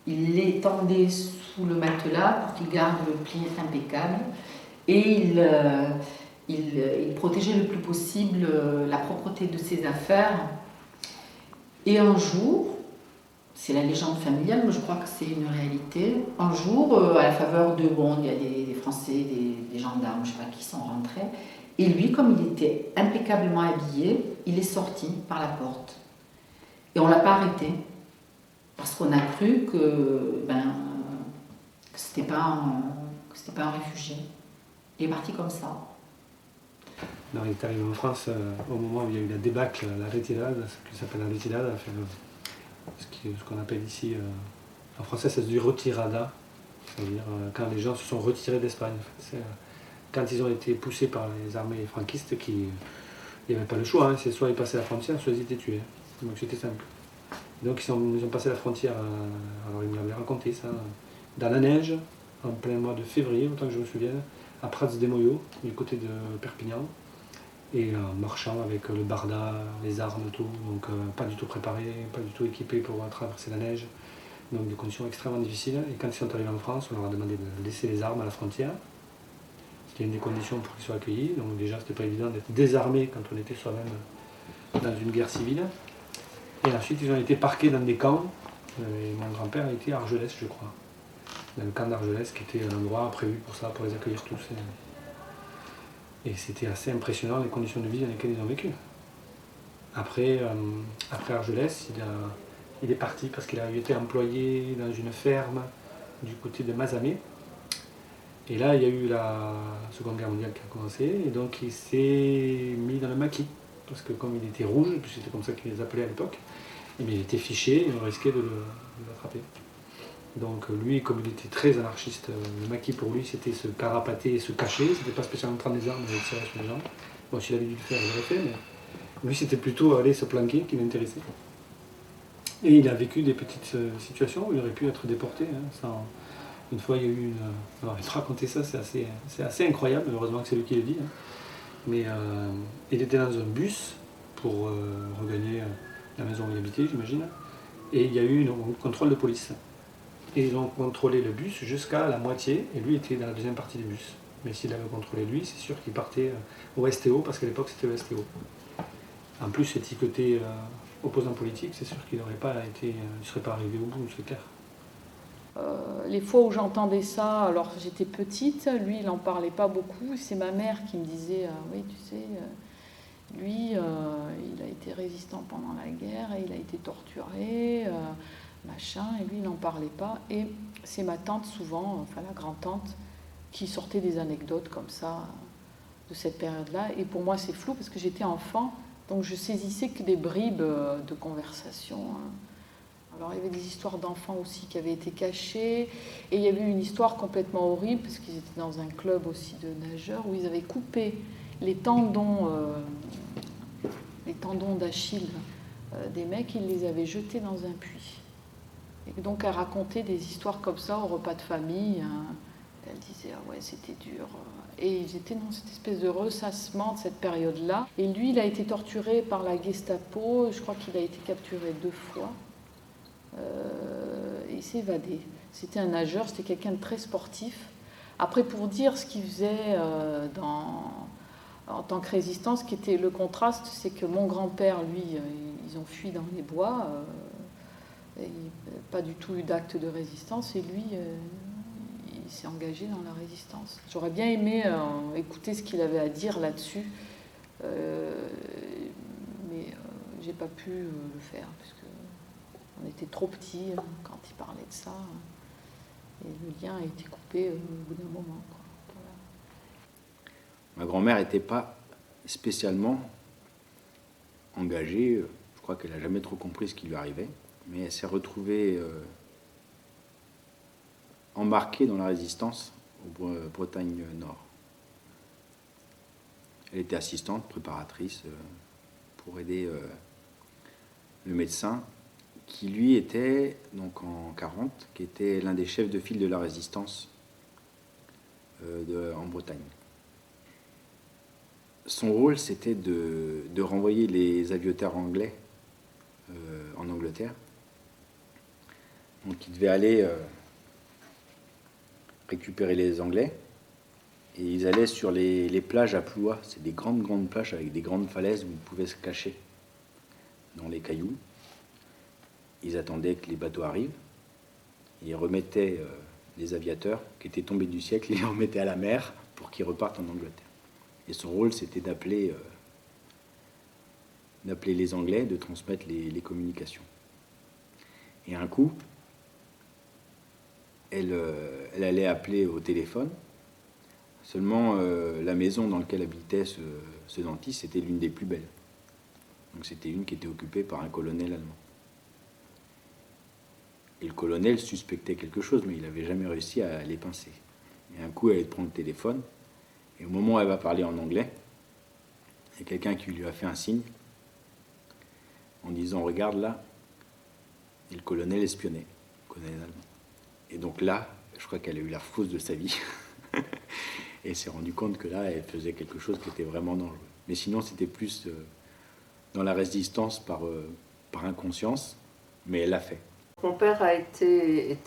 il l'étendait sous le matelas pour qu'il garde le pli impeccable, et il protégeait le plus possible la propreté de ses affaires. Et un jour, c'est la légende familiale, mais je crois que c'est une réalité, un jour, à la faveur de, il y a des Français, des gendarmes, je ne sais pas qui sont rentrés, et lui, comme il était impeccablement habillé, il est sorti par la porte. Et on ne l'a pas arrêté, parce qu'on a cru que ce n'était pas un réfugié. Il est parti comme ça. Non, il est arrivé en France au moment où il y a eu la débâcle, la retirada, ce qui s'appelle la retirada, ce qu'on appelle ici, en français ça se dit retirada, c'est-à-dire quand les gens se sont retirés d'Espagne. Quand ils ont été poussés par les armées franquistes, il n'y avait pas le choix, c'est soit ils passaient la frontière, soit ils étaient tués. Donc c'était simple. Donc ils ont passé la frontière, alors ils m'avaient raconté ça, dans la neige, en plein mois de février, autant que je me souvienne, à Prats des Moyaux, du côté de Perpignan, et en marchant avec le barda, les armes, tout, donc pas du tout préparé, pas du tout équipé pour traverser la neige, donc des conditions extrêmement difficiles. Et quand ils sont arrivés en France, on leur a demandé de laisser les armes à la frontière. C'était une des conditions pour qu'ils soient accueillis, donc déjà c'était pas évident d'être désarmé quand on était soi-même dans une guerre civile. Et ensuite ils ont été parqués dans des camps, et mon grand-père a été à Argelès, je crois, dans le camp d'Argelès qui était un endroit prévu pour ça, pour les accueillir tous. Et c'était assez impressionnant les conditions de vie dans lesquelles ils ont vécu. Après Argelès, il est parti parce qu'il a été employé dans une ferme du côté de Mazamet. Et là, il y a eu la Seconde Guerre mondiale qui a commencé, et donc il s'est mis dans le maquis. Parce que comme il était rouge, puis c'était comme ça qu'ils les appelaient à l'époque, il était fiché et on risquait de l'attraper. Donc lui, comme il était très anarchiste, le maquis pour lui c'était se carapater et se cacher, c'était pas spécialement prendre des armes et tirer sur les gens. Bon, s'il avait dû le faire, il l'aurait fait, mais lui c'était plutôt aller se planquer qui l'intéressait. Et il a vécu des petites situations où il aurait pu être déporté. Une fois il y a eu alors il te racontait ça, c'est assez incroyable, heureusement que c'est lui qui le dit. Mais il était dans un bus pour regagner la maison où il habitait, j'imagine, et il y a eu un contrôle de police. Et ils ont contrôlé le bus jusqu'à la moitié, et lui était dans la deuxième partie du bus. Mais s'il avait contrôlé lui, c'est sûr qu'il partait au STO, parce qu'à l'époque c'était le STO. En plus, étiqueté opposant politique, c'est sûr qu'il n'aurait pas été, il ne serait pas arrivé au bout, c'est clair. Les fois où j'entendais ça, alors j'étais petite, lui il n'en parlait pas beaucoup, c'est ma mère qui me disait oui tu sais, lui il a été résistant pendant la guerre et il a été torturé, machin, et lui il n'en parlait pas. Et c'est ma tante souvent, enfin la grand-tante, qui sortait des anecdotes comme ça de cette période-là. Et pour moi c'est flou parce que j'étais enfant, donc je saisissais que des bribes de conversation. Alors il y avait des histoires d'enfants aussi qui avaient été cachées, et il y avait eu une histoire complètement horrible, parce qu'ils étaient dans un club aussi de nageurs, où ils avaient coupé les tendons d'Achille des mecs, ils les avaient jetés dans un puits. Et donc à raconter des histoires comme ça au repas de famille, elle disait ah ouais c'était dur. Et ils étaient dans cette espèce de ressassement de cette période-là. Et lui, il a été torturé par la Gestapo. Je crois qu'il a été capturé 2 fois. Et il s'est évadé. C'était un nageur, c'était quelqu'un de très sportif. Après, pour dire ce qu'il faisait en tant que résistant, ce qui était le contraste, c'est que mon grand-père, lui, ils ont fui dans les bois. Et pas du tout eu d'acte de résistance. Et lui, il s'est engagé dans la résistance. J'aurais bien aimé écouter ce qu'il avait à dire là-dessus. Mais j'ai pas pu le faire, parce qu'on était trop petits quand il parlait de ça. Et le lien a été coupé au bout d'un moment. Quoi. Voilà. Ma grand-mère n'était pas spécialement engagée. Je crois qu'elle n'a jamais trop compris ce qui lui arrivait. Mais elle s'est retrouvée embarquée dans la résistance au Bretagne Nord. Elle était assistante, préparatrice pour aider le médecin qui lui était, donc en 40, qui était l'un des chefs de file de la résistance en Bretagne. Son rôle, c'était de renvoyer les aviateurs anglais en Angleterre. Donc il devait aller récupérer les Anglais, et ils allaient sur les plages à Ploua. C'est des grandes plages avec des grandes falaises où ils pouvaient se cacher dans les cailloux. Ils attendaient que les bateaux arrivent, ils remettaient les aviateurs qui étaient tombés du siècle, ils les remettaient à la mer pour qu'ils repartent en Angleterre. Et son rôle, c'était d'appeler les Anglais, de transmettre les communications. Et un coup, elle allait appeler au téléphone. Seulement, la maison dans laquelle habitait ce dentiste, c'était l'une des plus belles. Donc c'était une qui était occupée par un colonel allemand. Et le colonel suspectait quelque chose, mais il n'avait jamais réussi à les pincer. Et un coup, elle prend le téléphone, et au moment où elle va parler en anglais, il y a quelqu'un qui lui a fait un signe, en disant « Regarde là », et le colonel espionnait, le colonel allemand. Et donc là, je crois qu'elle a eu la fausse de sa vie, et elle s'est rendue compte que là, elle faisait quelque chose qui était vraiment dangereux. Mais sinon, c'était plus dans la résistance par inconscience, mais elle l'a fait. Mon père a été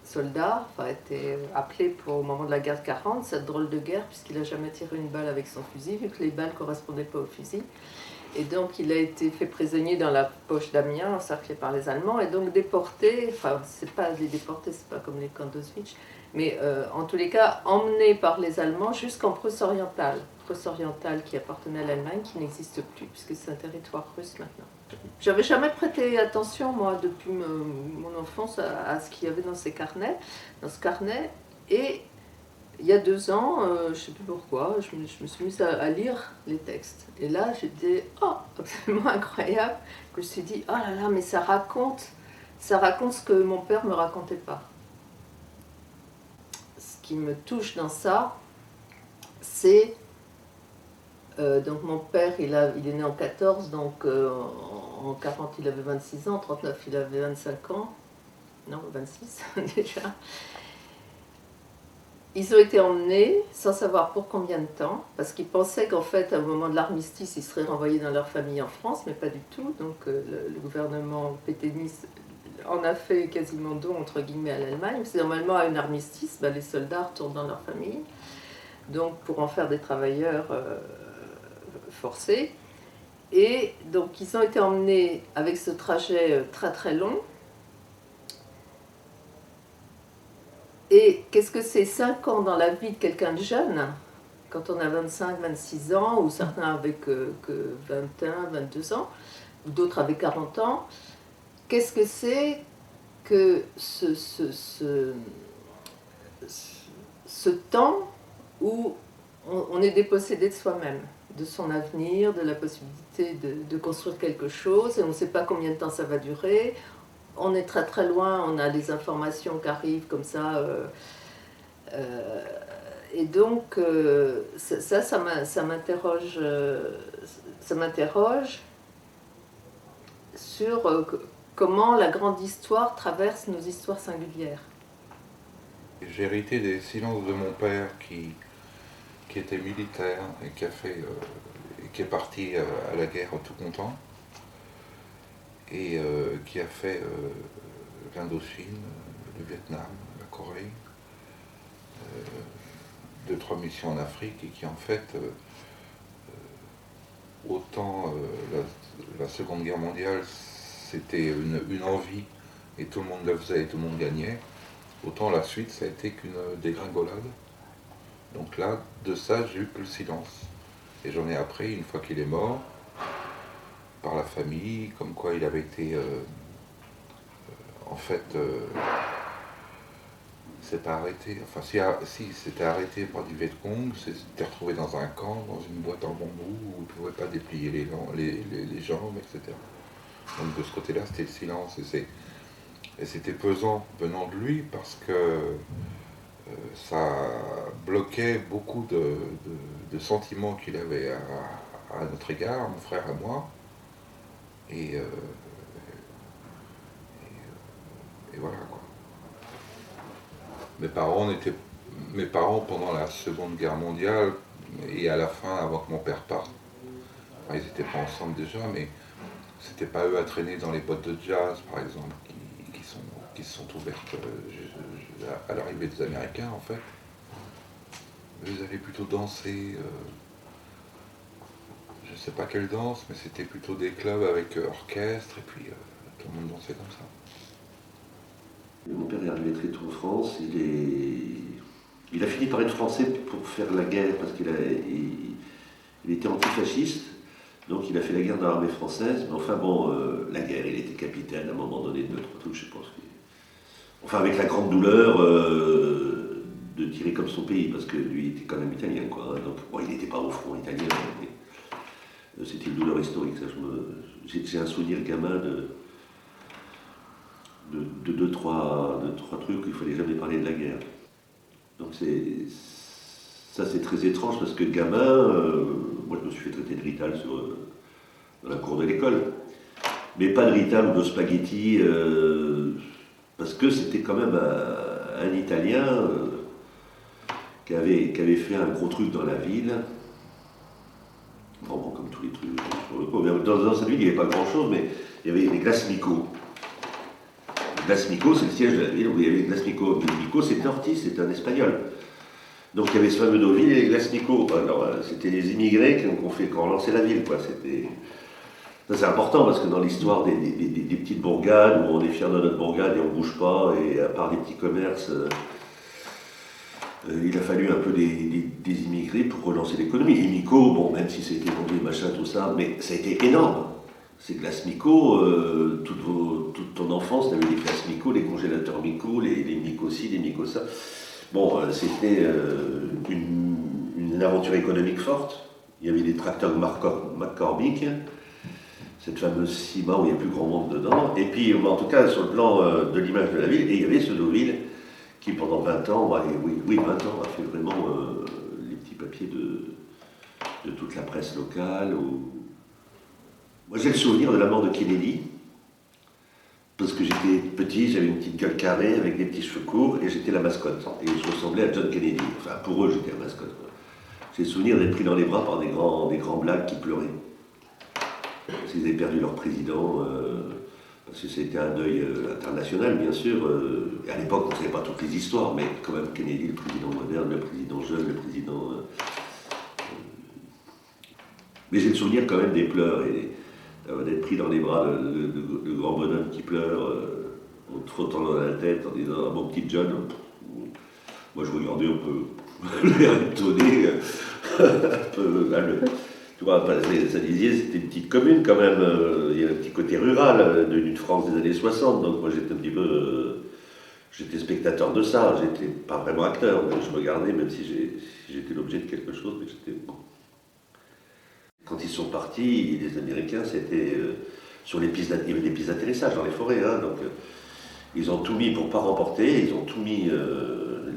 soldat, a été appelé au moment de la guerre de 40, cette drôle de guerre, puisqu'il n'a jamais tiré une balle avec son fusil, vu que les balles ne correspondaient pas au fusil. Et donc il a été fait prisonnier dans la poche d'Amiens, encerclé par les Allemands, et donc déporté, enfin c'est pas les déportés, c'est pas comme les camps d'Auschwitz, mais en tous les cas emmené par les Allemands jusqu'en Prusse orientale. Prusse orientale qui appartenait à l'Allemagne, qui n'existe plus, puisque c'est un territoire russe maintenant. J'avais jamais prêté attention, moi, depuis mon enfance, à ce qu'il y avait dans ce carnet. Et il y a 2 ans, je ne sais plus pourquoi, je me suis mise à lire les textes. Et là, j'étais absolument incroyable. Je me suis dit, oh là là, mais ça raconte ce que mon père ne me racontait pas. Ce qui me touche dans ça, c'est... donc mon père, il est né en 14, donc en 40 il avait 26 ans, en 39 il avait 25 ans, non 26 déjà. Ils ont été emmenés sans savoir pour combien de temps, parce qu'ils pensaient qu'en fait, au moment de l'armistice, ils seraient renvoyés dans leur famille en France, mais pas du tout. Donc le gouvernement pétainiste en a fait quasiment dos, entre guillemets, à l'Allemagne. C'est normalement à un armistice, les soldats retournent dans leur famille, donc pour en faire des travailleurs forcés. Et donc ils ont été emmenés avec ce trajet très très long. Et qu'est-ce que c'est 5 ans dans la vie de quelqu'un de jeune, quand on a 25, 26 ans, ou certains avec que 21, 22 ans, ou d'autres avec 40 ans, qu'est-ce que c'est que ce temps où on est dépossédé de soi-même, de son avenir, de la possibilité de construire quelque chose, et on ne sait pas combien de temps ça va durer. On est très très loin, on a les informations qui arrivent comme ça. Et donc, ça m'interroge sur comment la grande histoire traverse nos histoires singulières. J'ai hérité des silences de mon père qui était militaire et qui est parti à la guerre tout content et qui a fait l'Indochine, le Vietnam, la Corée, 2-3 missions en Afrique et qui en fait, autant la Seconde Guerre mondiale c'était une envie et tout le monde le faisait et tout le monde gagnait, autant la suite ça a été qu'une dégringolade. Donc là, de ça, j'ai eu que le silence. Et j'en ai appris, une fois qu'il est mort, par la famille, comme quoi il avait été, c'est pas arrêté, enfin si c'était arrêté par du Vietcong, c'était retrouvé dans un camp, dans une boîte en bambou, où il ne pouvait pas déplier les jambes, etc. Donc de ce côté-là, c'était le silence. Et c'était pesant venant de lui, parce que ça bloquait beaucoup de sentiments qu'il avait à notre égard, à mon frère et à moi. Et voilà quoi. Mes parents pendant la Seconde Guerre mondiale et à la fin, avant que mon père parte, enfin, ils n'étaient pas ensemble déjà, mais c'était pas eux à traîner dans les boîtes de jazz par exemple, qui se sont ouvertes à l'arrivée des Américains en fait. Ils allaient plutôt danser, je sais pas quelle danse, mais c'était plutôt des clubs avec orchestre, et puis tout le monde dansait comme ça. Mon père est arrivé très tôt en France, il a fini par être français pour faire la guerre, parce qu'il était antifasciste, donc il a fait la guerre dans l'armée française, mais enfin bon, la guerre, il était capitaine à un moment donné de notre truc, je pense. Enfin, avec la grande douleur de tirer comme son pays, parce que lui était quand même italien, quoi. Hein, donc, bon, il n'était pas au front italien, mais c'était une douleur historique. J'ai un souvenir gamin de deux, trois trucs où il ne fallait jamais parler de la guerre. Donc ça c'est très étrange, parce que gamin, moi je me suis fait traiter de rital dans la cour de l'école. Mais pas de rital ou de spaghetti, parce que c'était quand même un Italien qui avait fait un gros truc dans la ville. Vraiment comme tous les trucs sur le coup. Dans cette ville, il n'y avait pas grand-chose, mais il y avait les glaces Mico. Les glaces Mico, c'est le siège de la ville où il y avait les glaces Mico. Mico, c'était Ortiz, c'était un Espagnol. Donc il y avait ce fameux Deauville et les glaces Mico. Alors c'était les immigrés qui ont relancé la ville, quoi. Ça c'est important, parce que dans l'histoire des petites bourgades, où on est fier de notre bourgade et on ne bouge pas, et à part des petits commerces, il a fallu un peu des immigrés pour relancer l'économie. Et Mico, bon, même si c'était vendu, machin, tout ça, mais ça a été énorme. Ces glaces Mico, toute ton enfance, tu avais les glaces Mico, les congélateurs Mico, les Mico-ci, les Mico-ça. Bon, c'était une aventure économique forte. Il y avait des tracteurs McCormick, cette fameuse ciment où il n'y a plus grand monde dedans. Et puis, en tout cas, sur le plan de l'image de la ville, et il y avait ce Deauville qui, pendant 20 ans, 20 ans, a fait vraiment les petits papiers de toute la presse locale. Moi, j'ai le souvenir de la mort de Kennedy, parce que j'étais petit, j'avais une petite gueule carrée avec des petits cheveux courts, et j'étais la mascotte. Et je ressemblais à John Kennedy. Enfin, pour eux, j'étais la mascotte. J'ai le souvenir d'être pris dans les bras par des grands blacks qui pleuraient. Parce qu'ils avaient perdu leur président, parce que c'était un deuil international, bien sûr. Et à l'époque, on ne savait pas toutes les histoires, mais quand même, Kennedy, le président moderne, le président jeune, le président... Mais j'ai le souvenir quand même des pleurs, et d'être pris dans les bras de grands bonhommes qui pleurent, en te frottant dans la tête, en disant « Ah, mon petit John », moi je regardais un peu l'air étonné, un peu... Tu vois, Saint-Dizier, c'était une petite commune quand même, il y avait un petit côté rural d'une France des années 60, donc moi j'étais un petit peu... j'étais spectateur de ça, j'étais pas vraiment acteur, mais je regardais, même si j'étais l'objet de quelque chose, mais j'étais... Quand ils sont partis, les Américains, c'était sur les pistes, il y avait des pistes d'atterrissage dans les forêts, hein, donc ils ont tout mis pour ne pas remporter, ils ont tout mis,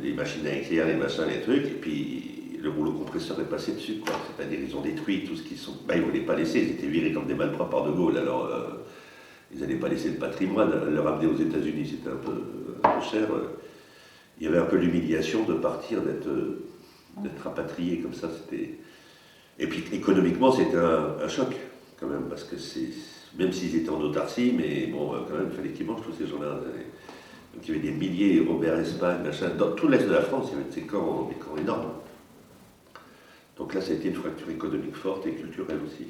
les machines à éclair, les machins, les trucs, et puis le rouleau compresseur est passé dessus, quoi. C'est-à-dire ils ont détruit tout ce qu'ils sont... ils ne voulaient pas laisser, ils étaient virés comme des malpropres par De Gaulle, alors ils n'allaient pas laisser le patrimoine, le ramener aux États-Unis, c'était un peu cher. il y avait un peu l'humiliation de partir, d'être rapatrié comme ça. Et puis économiquement, c'était un choc quand même, parce que même s'ils étaient en autarcie, mais bon, quand même, il fallait qu'ils mangent tous ces gens-là. Donc il y avait des milliers, Robert Espagne, machin. Dans tout l'est de la France, il y avait des camps énormes. Donc là, ça a été une fracture économique forte et culturelle aussi.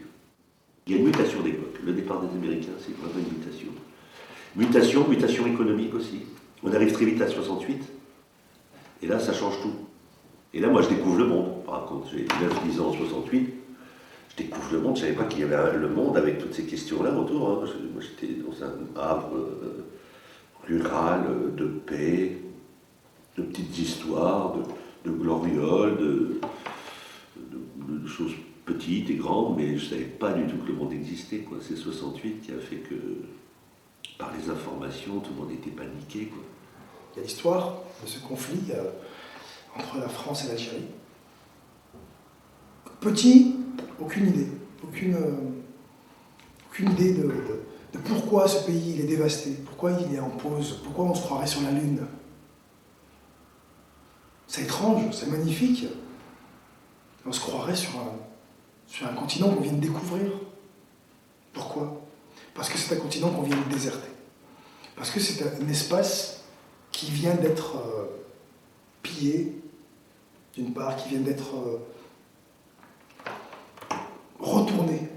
Il y a une mutation d'époque. Le départ des Américains, c'est vraiment une mutation. Mutation économique aussi. On arrive très vite à 68, et là, ça change tout. Et là, moi, je découvre le monde. Par contre, j'ai 9-10 ans en 68, je découvre le monde. Je ne savais pas qu'il y avait le monde avec toutes ces questions-là autour. Hein. Moi, j'étais dans un havre rural, de paix, de petites histoires, de glorioles, de choses petites et grandes, mais je ne savais pas du tout que le monde existait. C'est 68 qui a fait que, par les informations, tout le monde était paniqué. Quoi. Il y a l'histoire de ce conflit entre la France et l'Algérie. Petit, aucune idée. Aucune idée de pourquoi ce pays il est dévasté, pourquoi il est en pause, pourquoi on se croirait sur la Lune. C'est étrange, c'est magnifique. On se croirait sur un continent qu'on vient de découvrir. Pourquoi? Parce que c'est un continent qu'on vient de déserter. Parce que c'est un espace qui vient d'être pillé, d'une part, qui vient d'être retourné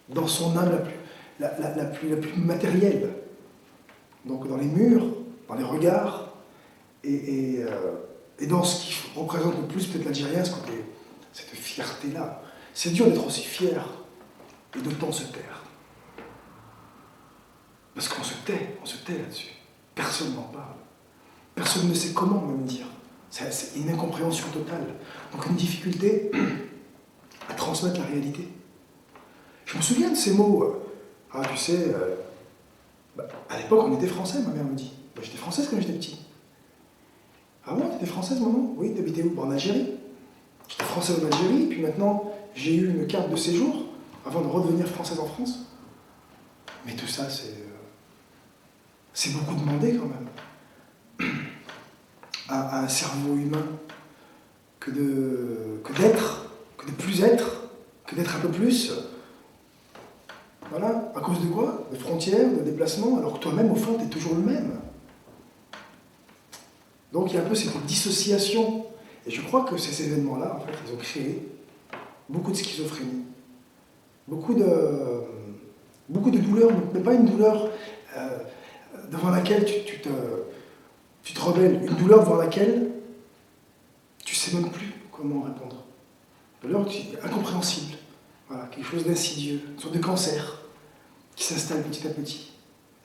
dans son âme la plus matérielle. Donc dans les murs, dans les regards, et dans ce qui représente le plus peut-être l'Algérien, cette fierté-là. C'est dur d'être aussi fier et d'autant se taire. Parce qu'on se tait là-dessus. Personne n'en parle. Personne ne sait comment même dire. C'est une incompréhension totale. Donc une difficulté à transmettre la réalité. Je me souviens de ces mots. Tu sais, à l'époque on était français, ma mère me dit. J'étais française quand j'étais petit. Ah bon, t'étais française, maman? Oui, t'habitais où? En Algérie. J'étais française en Algérie, puis maintenant j'ai eu une carte de séjour avant de redevenir française en France. Mais tout ça, c'est beaucoup demandé quand même à un cerveau humain que d'être, que de plus être, que d'être un peu plus. Voilà, à cause de quoi? De frontières, de déplacements, alors que toi-même, au fond, t'es toujours le même. Donc il y a un peu cette dissociation. Et je crois que ces événements-là, en fait, ils ont créé beaucoup de schizophrénie. Beaucoup de douleur, mais pas une douleur devant laquelle tu te rebelles. Une douleur devant laquelle tu ne sais même plus comment répondre. Une douleur incompréhensible. Voilà, quelque chose d'insidieux, une sorte de cancer qui s'installe petit à petit.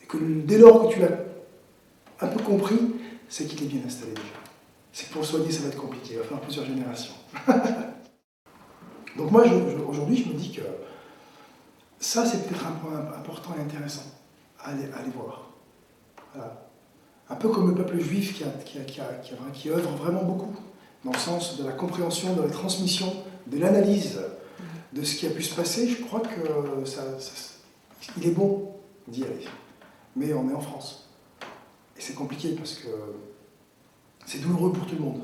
Et que dès lors que tu l'as un peu compris, c'est qu'il est bien installé déjà. C'est que pour le soigner, ça va être compliqué, il va falloir plusieurs générations. Donc moi, aujourd'hui, je me dis que ça, c'est peut-être un point important et intéressant à aller voir. Voilà. Un peu comme le peuple juif qui œuvre vraiment beaucoup, dans le sens de la compréhension, de la transmission, de l'analyse de ce qui a pu se passer. Je crois que il est bon d'y aller. Mais on est en France. Et c'est compliqué parce que c'est douloureux pour tout le monde.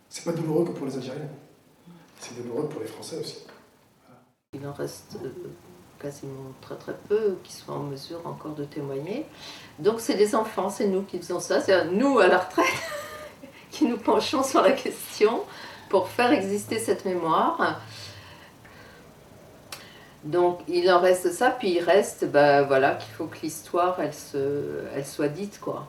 C'est pas douloureux que pour les Algériens. C'est douloureux pour les Français aussi. Voilà. Il en reste quasiment très très peu qui soient en mesure encore de témoigner. Donc c'est les enfants, c'est nous qui faisons ça, c'est nous à la retraite qui nous penchons sur la question pour faire exister cette mémoire. Donc il en reste ça, puis il reste voilà, qu'il faut que l'histoire elle soit dite, quoi.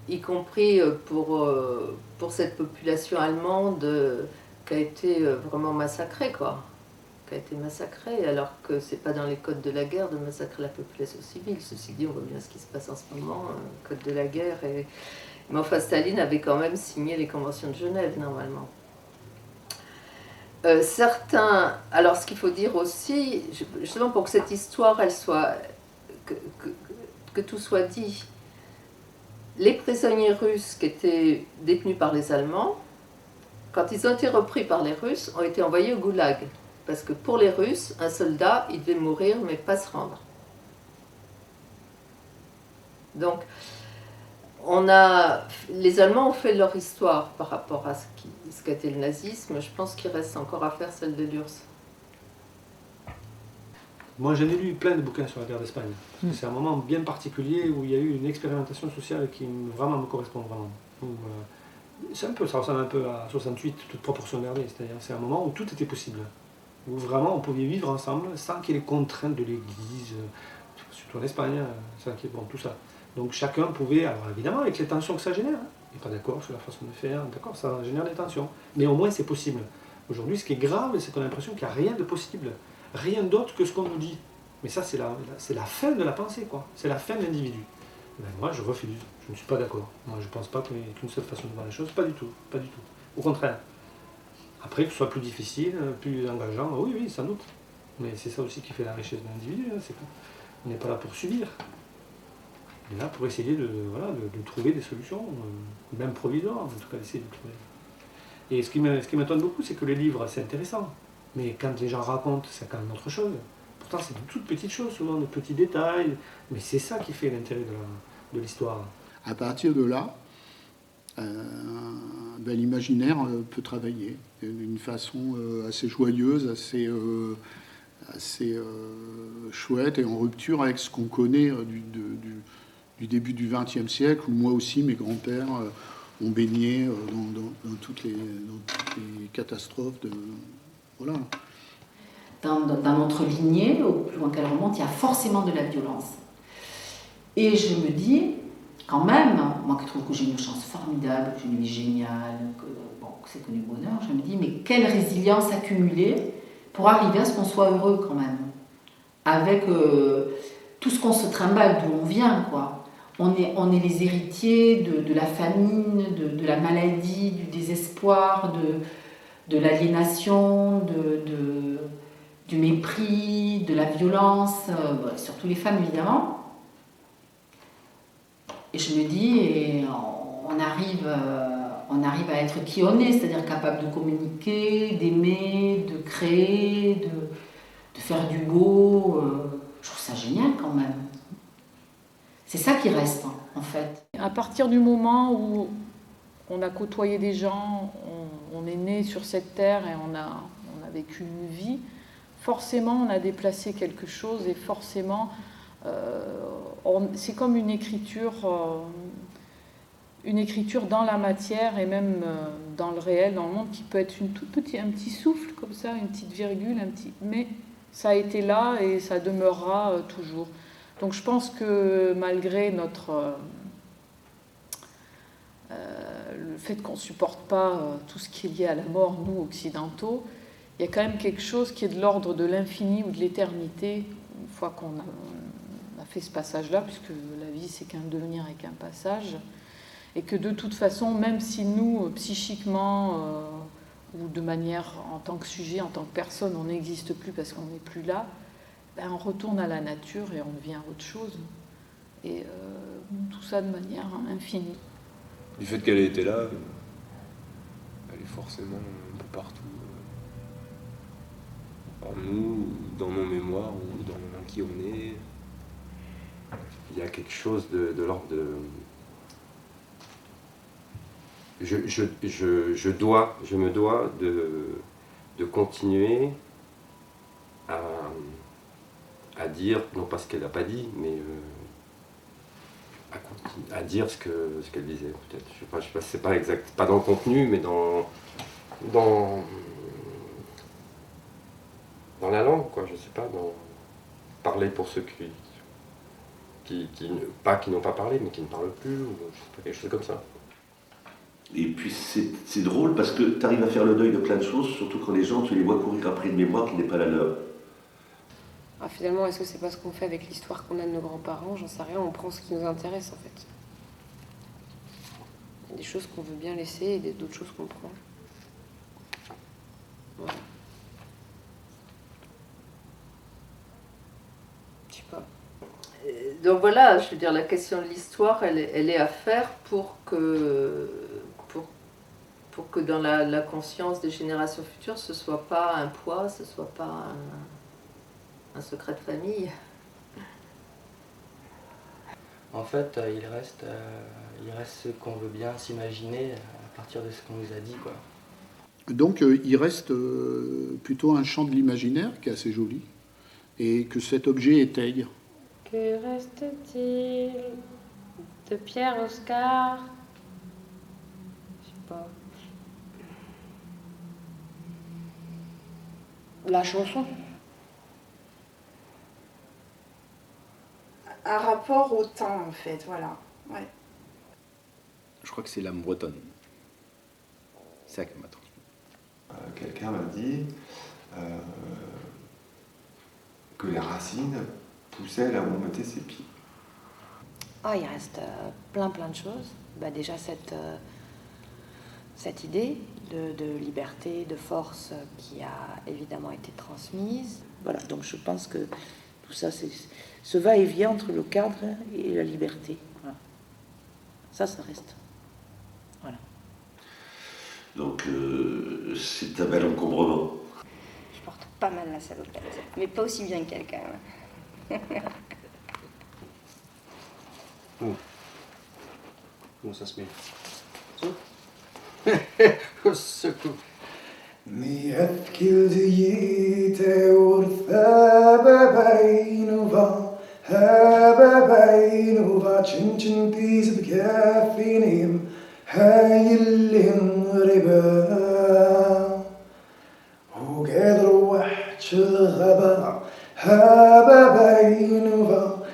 Y compris pour cette population allemande qui a été vraiment massacrée, quoi. Qui a été massacrée, alors que c'est pas dans les codes de la guerre de massacrer la population civile. Ceci dit, on voit bien ce qui se passe en ce moment, code de la guerre. Mais enfin, Staline avait quand même signé les conventions de Genève, normalement. Certains... Alors, ce qu'il faut dire aussi, justement pour que cette histoire, elle soit... que tout soit dit, les prisonniers russes qui étaient détenus par les Allemands, quand ils ont été repris par les Russes, ont été envoyés au goulag. Parce que pour les Russes, un soldat, il devait mourir, mais pas se rendre. Donc, les Allemands ont fait leur histoire par rapport à ce qu'était le nazisme. Je pense qu'il reste encore à faire celle de l'URSS. Moi, j'en ai lu plein de bouquins sur la guerre d'Espagne. C'est un moment bien particulier où il y a eu une expérimentation sociale qui vraiment me correspond vraiment. Ça ressemble un peu à 68, toute proportion gardée. C'est-à-dire, c'est un moment où tout était possible. Où vraiment on pouvait vivre ensemble sans qu'il y ait les contraintes de l'Église, surtout en Espagne, tout ça. Donc chacun pouvait, alors évidemment avec les tensions que ça génère, il n'est pas d'accord sur la façon de faire, d'accord, ça génère des tensions. Mais au moins c'est possible. Aujourd'hui, ce qui est grave, c'est qu'on a l'impression qu'il n'y a rien de possible. Rien d'autre que ce qu'on nous dit. Mais ça, c'est la fin de la pensée, quoi. C'est la fin de l'individu. Ben, moi, je refuse. Je ne suis pas d'accord. Moi, je ne pense pas qu'il n'y ait qu'une seule façon de voir les choses. Pas du tout. Pas du tout. Au contraire. Après, que ce soit plus difficile, plus engageant, oui, sans doute. Mais c'est ça aussi qui fait la richesse de l'individu. Hein, on n'est pas là pour subir. On est là pour essayer de trouver des solutions, même provisoires, en tout cas, d'essayer de trouver. Et ce qui m'étonne beaucoup, c'est que les livres, c'est intéressant. Mais quand les gens racontent, c'est quand même autre chose. Pourtant, c'est de toutes petites choses, souvent de petits détails. Mais c'est ça qui fait l'intérêt de l'histoire. À partir de là, l'imaginaire peut travailler d'une façon assez joyeuse, assez chouette et en rupture avec ce qu'on connaît du début du XXe siècle, où moi aussi, mes grands-pères ont baigné dans toutes les catastrophes de... Voilà. Dans notre lignée, au plus loin qu'elle remonte, il y a forcément de la violence. Et je me dis, quand même, moi qui trouve que j'ai une chance formidable, que j'ai une vie géniale, que c'est que du bonheur, je me dis, mais quelle résilience accumulée pour arriver à ce qu'on soit heureux quand même. Avec tout ce qu'on se trimballe, d'où on vient, quoi. On est les héritiers de la famine, de la maladie, du désespoir, de l'aliénation, du mépris, de la violence, surtout les femmes évidemment. Et je me dis, on arrive à être qui on est, c'est-à-dire capable de communiquer, d'aimer, de créer, de faire du beau. Je trouve ça génial quand même. C'est ça qui reste en fait. À partir du moment où on a côtoyé des gens, on est né sur cette terre et on a vécu une vie, forcément on a déplacé quelque chose et forcément c'est comme une écriture dans la matière et même dans le réel, dans le monde, qui peut être un petit souffle comme ça, une petite virgule, mais ça a été là et ça demeurera toujours. Donc je pense que malgré le fait qu'on ne supporte pas tout ce qui est lié à la mort, nous occidentaux, il y a quand même quelque chose qui est de l'ordre de l'infini ou de l'éternité, une fois qu'on a fait ce passage-là, puisque la vie c'est qu'un devenir et qu'un passage, et que de toute façon, même si nous, psychiquement, ou de manière en tant que sujet, en tant que personne, on n'existe plus parce qu'on n'est plus là, ben on retourne à la nature et on devient autre chose. Et tout ça de manière infinie. Du fait qu'elle ait été là, elle est forcément un peu partout. En nous, dans nos mémoires, ou dans qui on est. Il y a quelque chose de l'ordre de... Je me dois de continuer à dire, non pas ce qu'elle n'a pas dit, mais à dire ce qu'elle disait, peut-être. Je sais pas, c'est pas exact, pas dans le contenu, mais dans la langue, quoi, je sais pas, dans parler pour ceux qui n'ont pas parlé, mais qui ne parlent plus, ou je sais pas, quelque chose comme ça. Et puis c'est drôle parce que tu arrives à faire le deuil de plein de choses, surtout quand les gens, tu les vois courir après une mémoire qui n'est pas la leur. Alors finalement, est-ce que c'est pas ce qu'on fait avec l'histoire qu'on a de nos grands-parents? J'en sais rien, on prend ce qui nous intéresse en fait. Il y a des choses qu'on veut bien laisser et d'autres choses qu'on prend. Voilà. Je sais pas. Donc voilà, je veux dire, la question de l'histoire, elle est à faire pour que dans la conscience des générations futures, ce ne soit pas un poids, ce ne soit pas un secret de famille. En fait, il reste ce qu'on veut bien s'imaginer à partir de ce qu'on nous a dit, quoi. Donc il reste plutôt un champ de l'imaginaire qui est assez joli et que cet objet étaye. Que reste-t-il de Pierre Oscar? Je sais pas. La chanson. Un rapport au temps, en fait, voilà. Ouais. Je crois que c'est l'âme bretonne. C'est ça qui m'a transmis. Quelqu'un m'a dit que les racines poussaient là où on mettait ses pieds. Ah, il reste plein de choses. Bah, déjà cette idée de liberté, de force qui a évidemment été transmise. Voilà, donc je pense que tout ça, c'est ce va-et-vient entre le cadre et la liberté. Voilà. Ça reste. Voilà. Donc c'est un bel encombrement. Je porte pas mal la salopette, mais pas aussi bien que quelqu'un. Comment ça se met? Au secours. ميأكل ديته ورثابة بينوفا هابة بينوفا تشنشن تيز بكافينيم هاي اللي ربا وقادر وحش الغبا هابة بينوفا